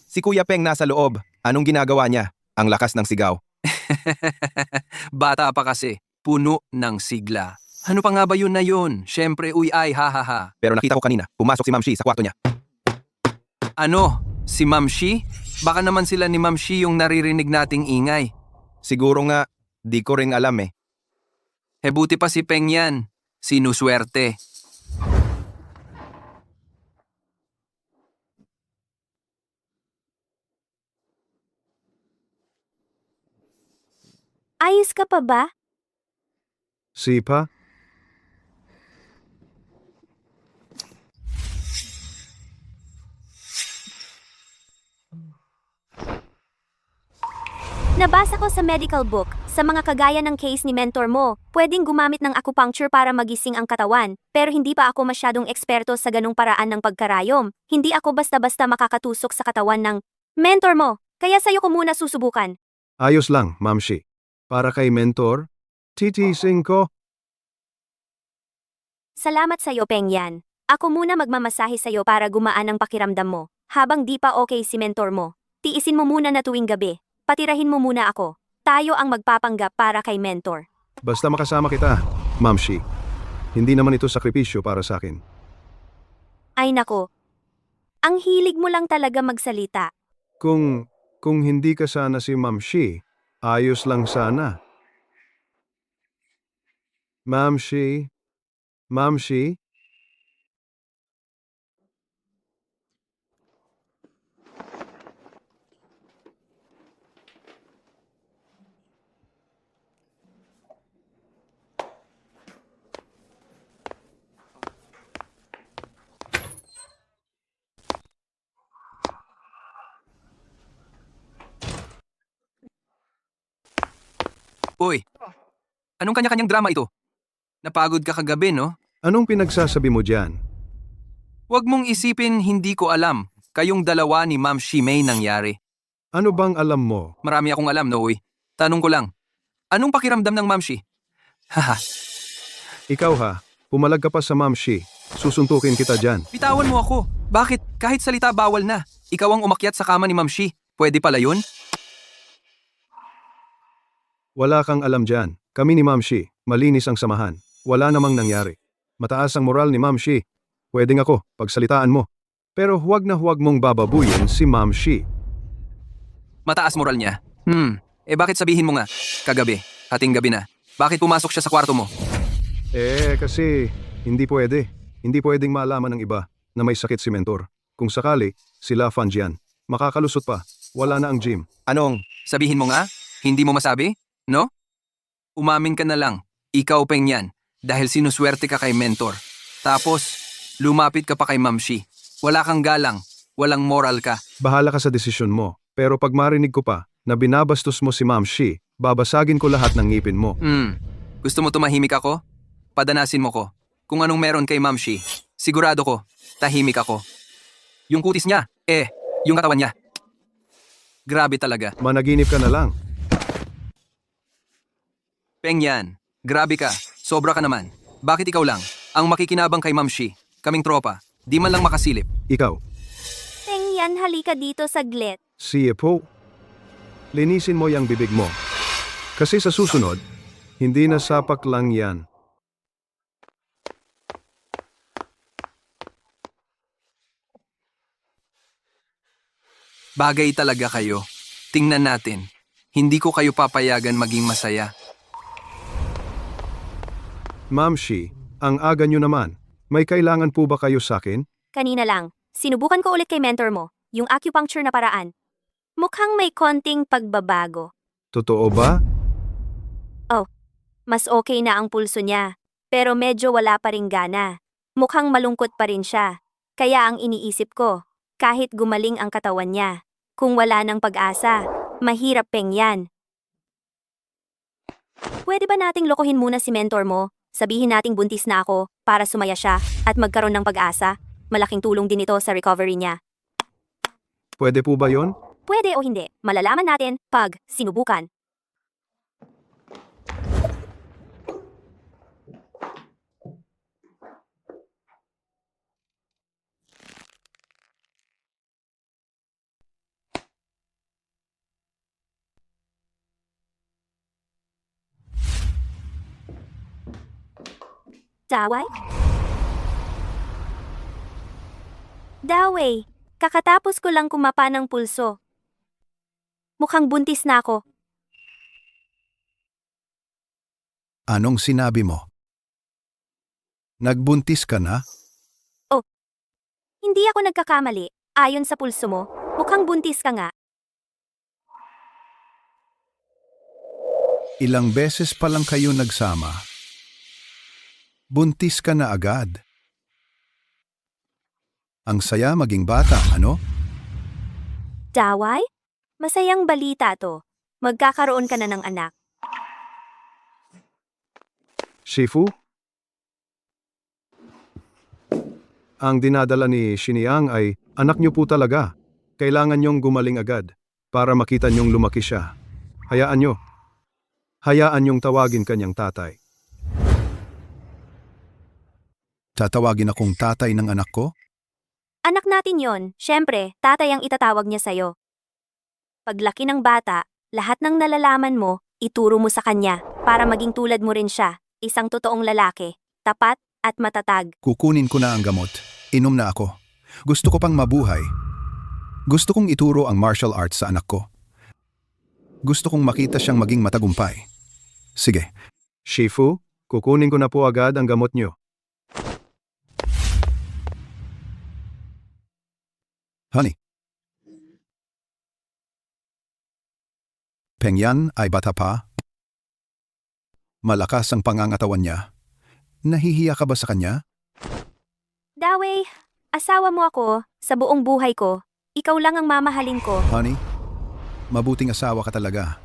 Si Kuya Peng nasa loob. Anong ginagawa niya? Ang lakas ng sigaw. Bata pa kasi, puno ng sigla. Ano pa nga ba yun na yun? Siyempre, uy ay, ha ha ha. Pero nakita ko kanina, pumasok si Ma'am Shi sa kwarto niya. Ano? Si Ma'am Shi? Baka naman sila ni Ma'am Shi yung naririnig nating ingay. Siguro nga, di ko ring alam eh. Buti pa si Peng yan. Sinuswerte. Ayos ka pa ba? Sipa? Nabasa ko sa medical book, sa mga kagaya ng case ni mentor mo, pwedeng gumamit ng acupuncture para magising ang katawan, pero hindi pa ako masyadong eksperto sa ganong paraan ng pagkarayom. Hindi ako basta-basta makakatusok sa katawan ng mentor mo, kaya sa'yo ko muna susubukan. Ayos lang, Ma'am Shi. Para kay mentor, titising ko. Salamat sa'yo, Pengyan. Ako muna magmamasahe sa'yo para gumaan ang pakiramdam mo. Habang di pa okay si mentor mo, tiisin mo muna na tuwing gabi. Patirahin mo muna ako. Tayo ang magpapanggap para kay mentor. Basta makasama kita, Ma'am Shi. Hindi naman ito sakripisyo para sa akin. Ay nako. Ang hilig mo lang talaga magsalita. Kung hindi ka sana si Ma'am Shi, ayos lang sana. Ma'am Shi? Ma'am Shi? Uy, anong kanya-kanyang drama ito? Napagod ka kagabi, no? Anong pinagsasabi mo diyan? Huwag mong isipin hindi ko alam. Kayong dalawa ni Ma'am Shi may nangyari. Ano bang alam mo? Marami akong alam, no, uy. Tanong ko lang, anong pakiramdam ng Ma'am Shi? Haha, Ikaw ha, pumalag ka pa sa Ma'am Shi. Susuntukin kita diyan. bitawan mo ako. Bakit? Kahit salita bawal na. Ikaw ang umakyat sa kama ni Ma'am Shi. Pwede pala yun? Wala kang alam diyan. Kami ni Ma'am Shi, malinis ang samahan. Wala namang nangyari. Mataas ang moral ni Ma'am Shi. Pwedeng ako, pagsalitaan mo. Pero huwag na huwag mong bababuyin si Ma'am Shi. Mataas moral niya. Bakit sabihin mo nga? Kagabi, hating gabi na. Bakit pumasok siya sa kwarto mo? Kasi hindi pwede. Hindi pwedeng maalaman ng iba na may sakit si Mentor. Kung sakali, sila fan dyan. Makakalusot pa. Wala na ang gym. Anong? Sabihin mo nga? Hindi mo masabi? No? Umamin ka na lang. Ikaw peng yan. Dahil sinuswerte ka kay Mentor. Tapos, lumapit ka pa kay Ma'am Shi. Wala kang galang. Walang moral ka. Bahala ka sa desisyon mo. Pero pag marinig ko pa na binabastos mo si Ma'am Shi, babasagin ko lahat ng ngipin mo. Gusto mo tumahimik ako? Padanasin mo ko. Kung anong meron kay Ma'am Shi, sigurado ko, tahimik ako. Yung kutis niya, yung katawan niya. Grabe talaga. Managinip ka na lang. Peng yan. Grabe ka. Sobra ka naman. Bakit ikaw lang? Ang makikinabang kay Ma'am Shi. Kaming tropa. Di man lang makasilip. Ikaw, Peng yan, halika dito saglit. siya po. Linisin mo yung bibig mo. Kasi sa susunod, hindi na sapak lang yan. Bagay talaga kayo. Tingnan natin. Hindi ko kayo papayagan maging masaya. Ma'am Shi, ang aga nyo naman. May kailangan po ba kayo sa akin? Kanina lang, sinubukan ko ulit kay mentor mo, yung acupuncture na paraan. Mukhang may konting pagbabago. Totoo ba? Mas okay na ang pulso niya, pero medyo wala pa ring gana. Mukhang malungkot pa rin siya. Kaya ang iniisip ko, kahit gumaling ang katawan niya, kung wala ng pag-asa, mahirap peng yan. Pwede ba nating lokohin muna si mentor mo? Sabihin nating buntis na ako para sumaya siya at magkaroon ng pag-asa. Malaking tulong din ito sa recovery niya. Pwede po ba yon? Pwede o hindi, malalaman natin pag sinubukan. Daway? Daway, kakatapos ko lang kumapa ng pulso. Mukhang buntis na ako. Anong sinabi mo? Nagbuntis ka na? Hindi ako nagkakamali. Ayon sa pulso mo, mukhang buntis ka nga. Ilang beses pa lang kayo nagsama. Buntis ka na agad. Ang saya maging bata, ano? Daway? Masayang balita to. Magkakaroon ka na ng anak. Shifu? Ang dinadala ni Xiniang ay, anak niyo po talaga. Kailangan niyong gumaling agad para makita niyong lumaki siya. Hayaan niyo. Hayaan niyong tawagin kanyang tatay. Tatawagin akong tatay ng anak ko? Anak natin yon. Siyempre, tatay ang itatawag niya sa'yo. Paglaki ng bata, lahat ng nalalaman mo, ituro mo sa kanya para maging tulad mo rin siya, isang totoong lalaki, tapat at matatag. Kukunin ko na ang gamot. Inom na ako. Gusto ko pang mabuhay. Gusto kong ituro ang martial arts sa anak ko. Gusto kong makita siyang maging matagumpay. Sige, Shifu, kukunin ko na po agad ang gamot niyo. honey. Pengyan ay bata pa. Malakas ang pangangatawan niya. Nahihiya ka ba sa kanya? Daway, asawa mo ako, sa buong buhay ko. Ikaw lang ang mamahalin ko. Honey, mabuting asawa ka talaga.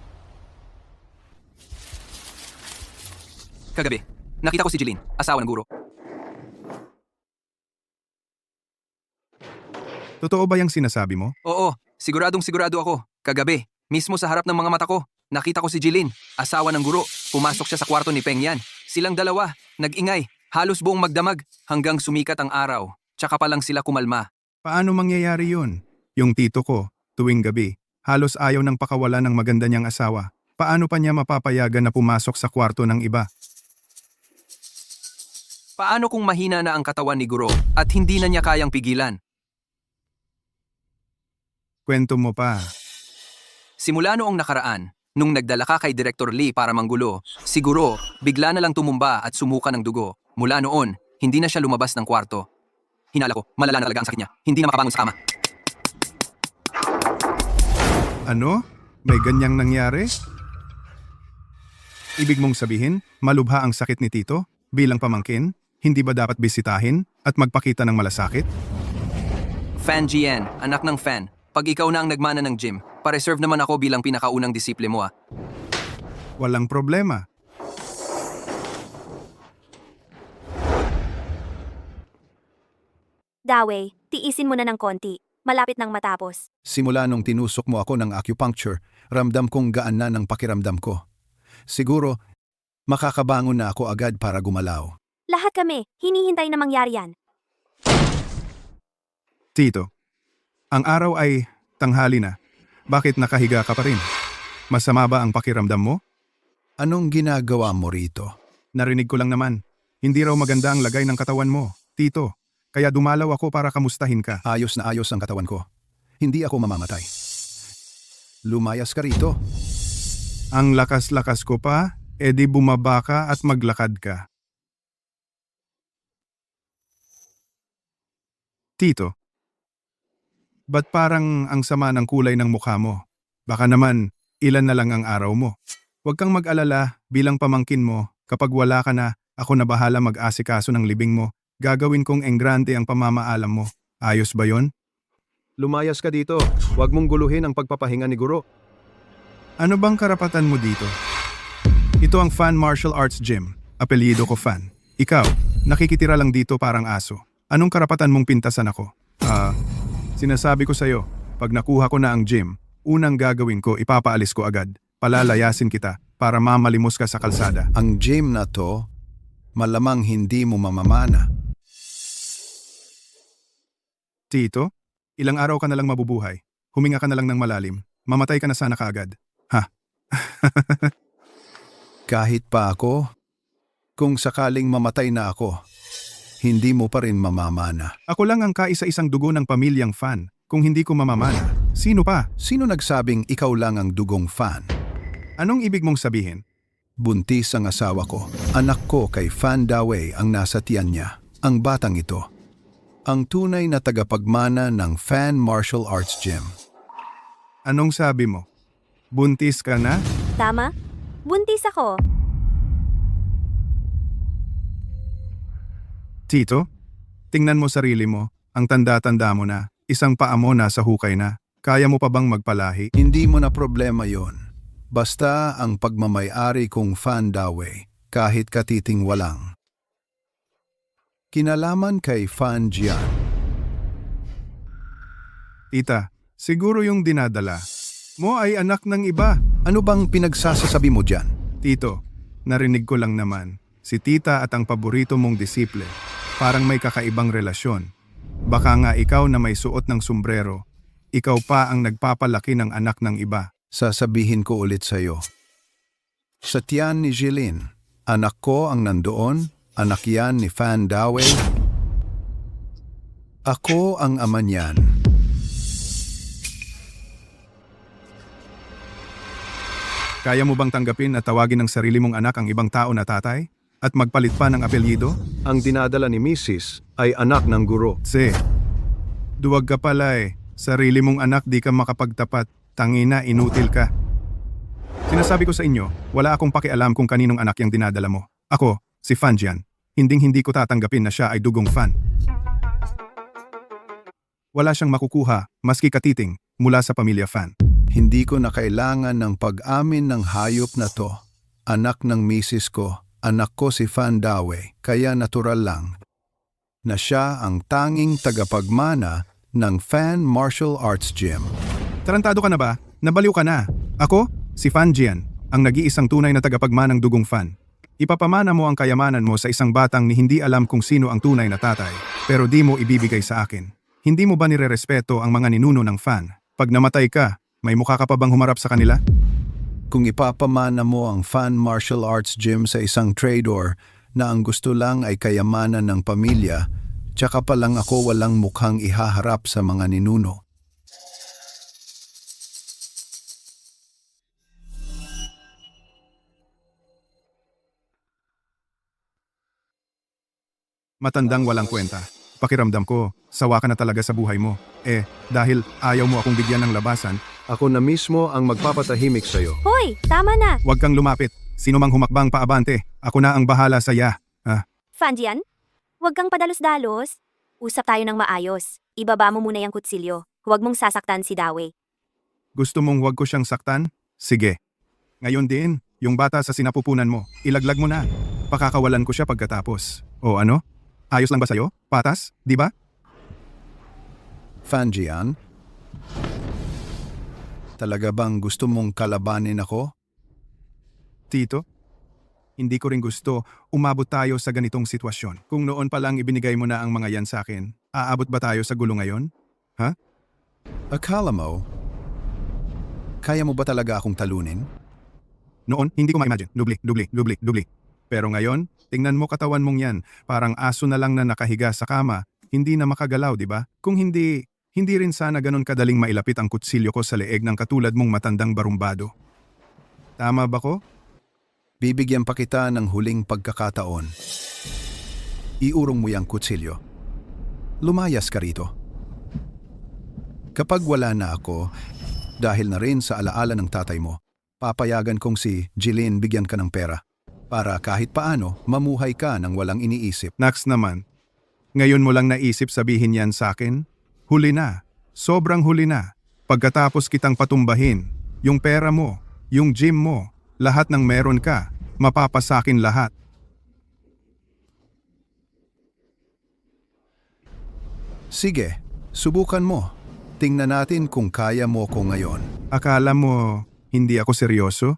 Kagabi, nakita ko si Jeline, asawa ng guro. Totoo ba yung sinasabi mo? Oo, sigurado ako. Kagabi, mismo sa harap ng mga mata ko, nakita ko si Jeline, asawa ng guro. Pumasok siya sa kwarto ni Peng Yan. Silang dalawa, nag-ingay, halos buong magdamag, hanggang sumikat ang araw. Tsaka pa lang sila kumalma. Paano mangyayari yun? Yung tito ko, tuwing gabi, halos ayaw ng pakawala ng maganda niyang asawa. Paano pa niya mapapayagan na pumasok sa kwarto ng iba? Paano kung mahina na ang katawan ni guro at hindi na niya kayang pigilan? Kwento mo pa. Simula noong nakaraan, nung nagdala ka kay Director Lee para manggulo, siguro bigla na lang tumumba at sumuka ng dugo. Mula noon, hindi na siya lumabas ng kwarto. Hinala ko, malala na talaga ang sakit niya. Hindi na makabangon sa kama. Ano? May ganyang nangyari? Ibig mong sabihin, malubha ang sakit ni tito? Bilang pamangkin, hindi ba dapat bisitahin at magpakita ng malasakit? Fan Jian, anak ng Fan. Pag ikaw na ang nagmana ng gym, pa-reserve naman ako bilang pinakaunang disiple mo. Walang problema. Dawei, tiisin mo na ng konti. Malapit nang matapos. Simula nung tinusok mo ako ng acupuncture, ramdam kong gaan na ng pakiramdam ko. Siguro, makakabangon na ako agad para gumalaw. Lahat kami, hinihintay na mangyari yan. Tito, ang araw ay tanghali na. Bakit nakahiga ka pa rin? Masama ba ang pakiramdam mo? Anong ginagawa mo rito? Narinig ko lang naman. Hindi raw maganda ang lagay ng katawan mo, tito. Kaya dumalaw ako para kamustahin ka. Ayos na ayos ang katawan ko. Hindi ako mamamatay. Lumayas ka rito. Ang lakas-lakas ko pa, edi bumaba ka at maglakad ka. Tito, ba't parang ang sama ng kulay ng mukha mo? Baka naman, ilan na lang ang araw mo. Huwag kang mag-alala bilang pamangkin mo, kapag wala ka na, ako na bahala mag-asikaso ng libing mo. Gagawin kong enggrande ang pamamaalam mo. Ayos ba yon? Lumayas ka dito. Huwag mong guluhin ang pagpapahinga ni Guro. Ano bang karapatan mo dito? Ito ang Fan Martial Arts Gym. Apelyido ko Fan. Ikaw, nakikitira lang dito parang aso. Anong karapatan mong pintasan ako? Sinasabi ko sa'yo, pag nakuha ko na ang gym, unang gagawin ko ipapaalis ko agad. Palalayasin kita para mamalimos ka sa kalsada. Ang gym na to, malamang hindi mo mamamana. Tito, ilang araw ka na lang mabubuhay. Huminga ka na lang ng malalim. Mamatay ka na sana kaagad. Ha? Kahit pa ako, kung sakaling mamatay na ako, hindi mo pa rin mamamana. Ako lang ang kaisa-isang dugo ng pamilyang Fan. Kung hindi ko mamamana, sino pa? Sino nagsabing ikaw lang ang dugong Fan? Anong ibig mong sabihin? Buntis ang asawa ko. Anak ko kay Fan Dawei ang nasa tiyan niya. Ang batang ito. Ang tunay na tagapagmana ng Fan Martial Arts Gym. Anong sabi mo? Buntis ka na? Tama? Buntis ako. Tito, tingnan mo sarili mo. Ang tanda-tanda mo na. Isang paa mo nasa hukay na. Kaya mo pa bang magpalahi? Hindi mo na problema yon. Basta ang pagmamayari kong Fan Dawei, kahit katiting walang. Kinalaman kay Fan Jian. Tita, siguro yung dinadala mo ay anak ng iba. Ano bang pinagsasasabi mo dyan? Tito, narinig ko lang naman. Si tita at ang paborito mong disiple. Parang may kakaibang relasyon. Baka nga ikaw na may suot ng sombrero. Ikaw pa ang nagpapalaki ng anak ng iba. Sasabihin ko ulit sa'yo. Sa tiyan ni Jeline, anak ko ang nandoon, anak yan ni Fan Dawei. Ako ang ama niyan. Kaya mo bang tanggapin at tawagin ng sarili mong anak ang ibang tao na tatay? At magpalit pa ng apelyido? Ang dinadala ni Mrs. ay anak ng guro. Duwag ka pala eh. Sarili mong anak di ka makapagtapat. Tangina, inutil ka. Sinasabi ko sa inyo, wala akong pakialam kung kaninong anak yung dinadala mo. Ako, si Fan Jian. Hinding-hindi ko tatanggapin na siya ay dugong Fan. Wala siyang makukuha, maski katiting, mula sa pamilya Fan. Hindi ko na kailangan ng pag-amin ng hayop na to. Anak ng misis ko, Anak ko si Fan Dawe, kaya natural lang na siya ang tanging tagapagmana ng Fan Martial Arts Gym. Tarantado ka na ba? Nabaliw ka na. Ako, si Fan Jian, ang nag-iisang tunay na tagapagmanang dugong Fan. Ipapamana mo ang kayamanan mo sa isang batang ni hindi alam kung sino ang tunay na tatay, pero di mo ibibigay sa akin. Hindi mo ba nirerespeto ang mga ninuno ng Fan? Pag namatay ka, may mukha ka pa bang humarap sa kanila? Kung ipapamana mo ang Fan Martial Arts Gym sa isang trader na ang gusto lang ay kayamanan ng pamilya, tsaka pa lang ako walang mukhang ihaharap sa mga ninuno. Matandang walang kwenta. Pakiramdam ko, sawa ka na talaga sa buhay mo. Dahil ayaw mo akong bigyan ng labasan, Ako na mismo ang magpapatahimik sa'yo. Hoy, tama na! huwag kang lumapit. Sino mang humakbang paabante, ako na ang bahala sa iya. Fanjian, huwag kang padalos-dalos. Usap tayo ng maayos. Ibaba mo muna yung kutsilyo. Huwag mong sasaktan si Dawe. Gusto mong huwag ko siyang saktan? Sige. Ngayon din, yung bata sa sinapupunan mo, ilaglag mo na. Pakakawalan ko siya pagkatapos. O ano? Ayos lang ba sa'yo? Patas? Di ba? Fanjian, talaga bang gusto mong kalabanin ako? Tito? Hindi ko rin gusto umabot tayo sa ganitong sitwasyon. Kung noon pa lang ibinigay mo na ang mga yan sa akin, aabot ba tayo sa gulo ngayon? Akala mo, kaya mo ba talaga akong talunin? Noon, hindi ko ma-imagine. Dubli. Pero ngayon, tingnan mo katawan mong yan. Parang aso na lang na nakahiga sa kama. Hindi na makagalaw, di ba? Kung hindi rin sana ganun kadaling mailapit ang kutsilyo ko sa leeg ng katulad mong matandang barumbado. Tama ba ko? Bibigyan pa kita ng huling pagkakataon. Iurong mo yung kutsilyo. Lumayas ka rito. Kapag wala na ako, dahil na rin sa alaala ng tatay mo, papayagan kong si Jillian bigyan ka ng pera para kahit paano mamuhay ka ng walang iniisip. Nax naman. Ngayon mo lang naisip sabihin yan sa akin? Huli na. Sobrang huli na. Pagkatapos kitang patumbahin, yung pera mo, yung gym mo, lahat ng meron ka, mapapasakin lahat. Sige, subukan mo. Tingnan natin kung kaya mo ko ngayon. Akala mo hindi ako seryoso?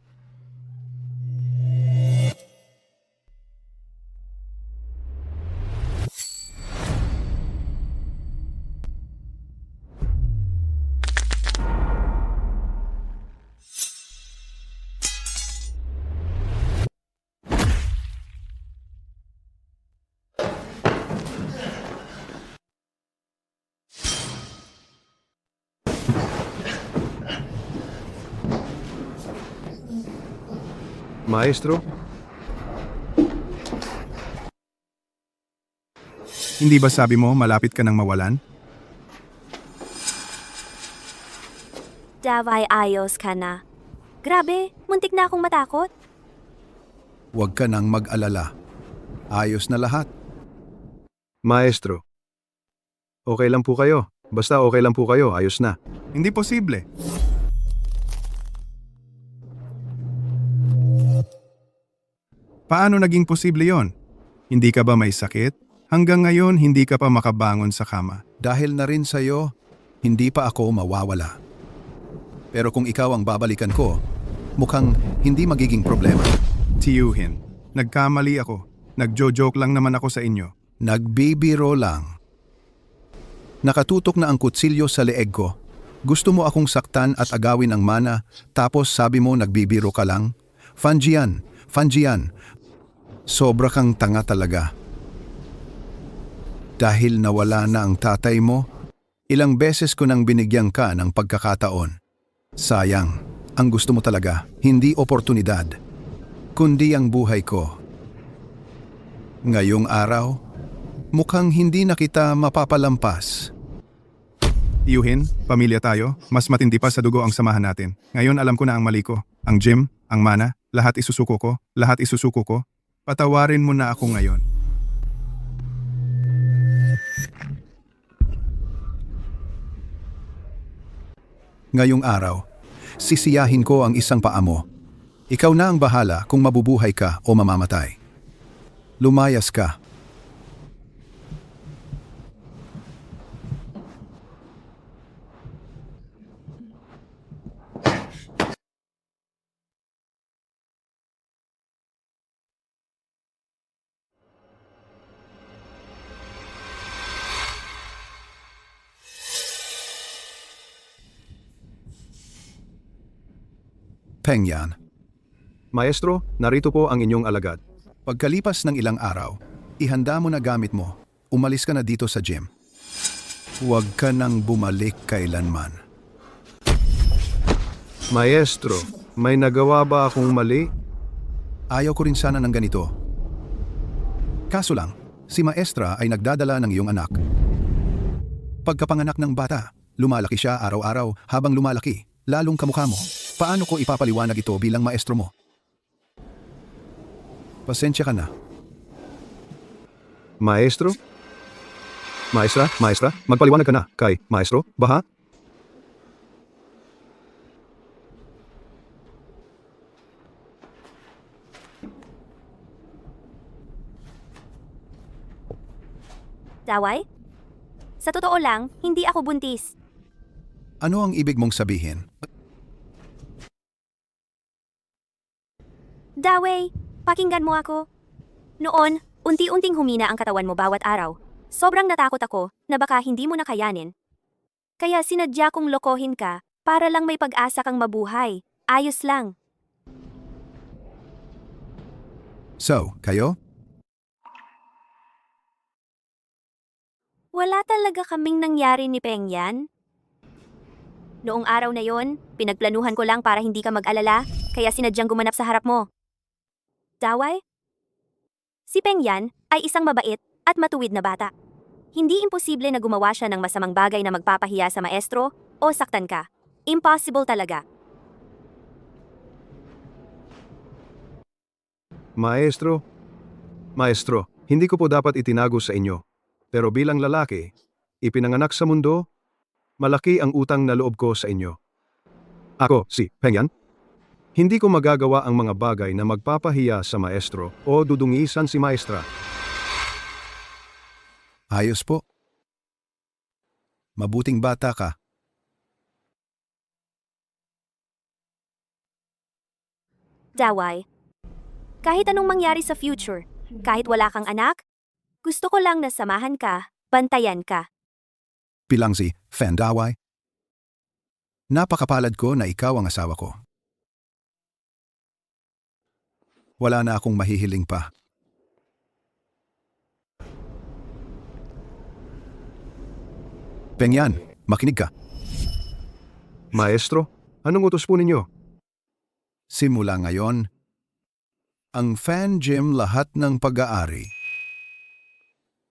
Maestro, Hindi ba sabi mo malapit ka nang mawalan? Dawe, ayos ka na. Grabe, muntik na akong matakot. huwag ka nang mag-alala. Ayos na lahat. Maestro, okay lang po kayo. Basta okay lang po kayo, ayos na. Hindi posible. Paano naging posible yon? Hindi ka ba may sakit? Hanggang ngayon hindi ka pa makabangon sa kama. Dahil na rin sa'yo, hindi pa ako mawawala. Pero kung ikaw ang babalikan ko, mukhang hindi magiging problema. Tiyuhin, nagkamali ako. Nagjo-joke lang naman ako sa inyo. Nagbibiro lang. Nakatutok na ang kutsilyo sa leeg ko. Gusto mo akong saktan at agawin ang mana, tapos sabi mo nagbibiro ka lang? Fanjian, sobra kang tanga talaga. Dahil nawala na ang tatay mo, ilang beses ko nang binigyan ka ng pagkakataon. Sayang, ang gusto mo talaga, hindi oportunidad, kundi ang buhay ko. Ngayong araw, mukhang hindi na kita mapapalampas. Tiyuhin, pamilya tayo, mas matindi pa sa dugo ang samahan natin. Ngayon alam ko na ang mali ko. Ang gym, ang mana, lahat isusuko ko. Patawarin mo na ako ngayon. Ngayong araw, sisiyahin ko ang isang paa mo. Ikaw na ang bahala kung mabubuhay ka o mamamatay. Lumayas ka. Peng Yan. Maestro, narito po ang inyong alagad. Pagkalipas ng ilang araw, ihanda mo na gamit mo. Umalis ka na dito sa gym. Huwag ka nang bumalik kailanman. Maestro, may nagawa ba akong mali? Ayaw ko rin sana ng ganito. Kaso lang, si Maestra ay nagdadala ng iyong anak. Pagkapanganak ng bata, lumalaki siya araw-araw habang lumalaki, lalong kamukha mo. Paano ko ipapaliwanag ito bilang maestro mo? Pasensya ka na. Maestro? Maestra, magpaliwanag ka na kay Maestro, baha? Daway? Sa totoo lang, hindi ako buntis. Ano ang ibig mong sabihin? Daway, pakinggan mo ako. Noon, unti-unting humina ang katawan mo bawat araw. Sobrang natakot ako na baka hindi mo na kayanin. Kaya sinadya kong lokohin ka para lang may pag-asa kang mabuhay. Ayos lang. So, kayo? Wala talaga kaming nangyari ni Peng Yan. Noong araw na yon, pinagplanuhan ko lang para hindi ka mag-alala, kaya sinadyang gumanap sa harap mo. Daway? Si Peng Yan ay isang mabait at matuwid na bata. Hindi imposible na gumawa siya ng masamang bagay na magpapahiya sa maestro o saktan ka. Impossible talaga. Maestro, hindi ko po dapat itinago sa inyo. Pero bilang lalaki, ipinanganak sa mundo, malaki ang utang na loob ko sa inyo. Ako, si Peng Yan, hindi ko magagawa ang mga bagay na magpapahiya sa maestro o dudungisan si maestra. Ayos po. Mabuting bata ka. Daway. Kahit anong mangyari sa future, kahit wala kang anak, gusto ko lang na samahan ka, bantayan ka. Bilang si Fendaway. Napakapalad ko na ikaw ang asawa ko. Wala na akong mahihiling pa. Peng Yan, makinig ka. Maestro, anong utos po ninyo? Simula ngayon, ang fan gym lahat ng pag-aari.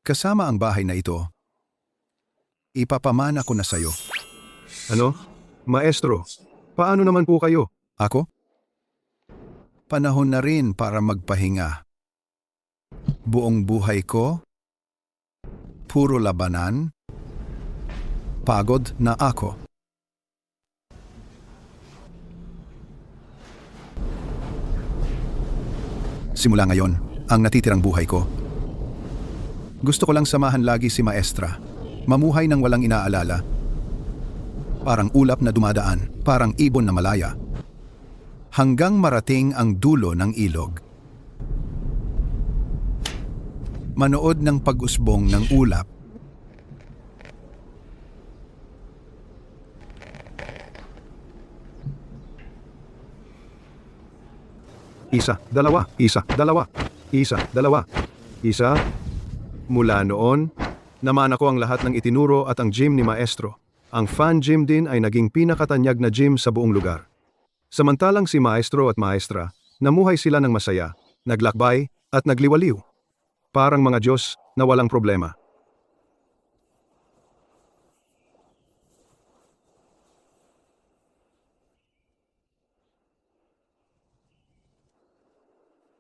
Kasama ang bahay na ito, ipapamana ko na sa'yo. Ano? Maestro, paano naman po kayo? Ako? Panahon na rin para magpahinga. Buong buhay ko, puro labanan, pagod na ako. Simula ngayon, ang natitirang buhay ko, gusto ko lang samahan lagi si Maestra, mamuhay ng walang inaalala. Parang ulap na dumadaan, parang ibon na malaya. Hanggang marating ang dulo ng ilog. Manood ng pag-usbong ng ulap. Isa, dalawa. Mula noon, naman ako ang lahat ng itinuro at ang gym ni Maestro. Ang fan gym din ay naging pinakatanyag na gym sa buong lugar. Samantalang si Maestro at Maestra, namuhay sila ng masaya, naglakbay at nagliwaliw. Parang mga Diyos na walang problema.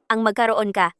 Ang magkaroon ka.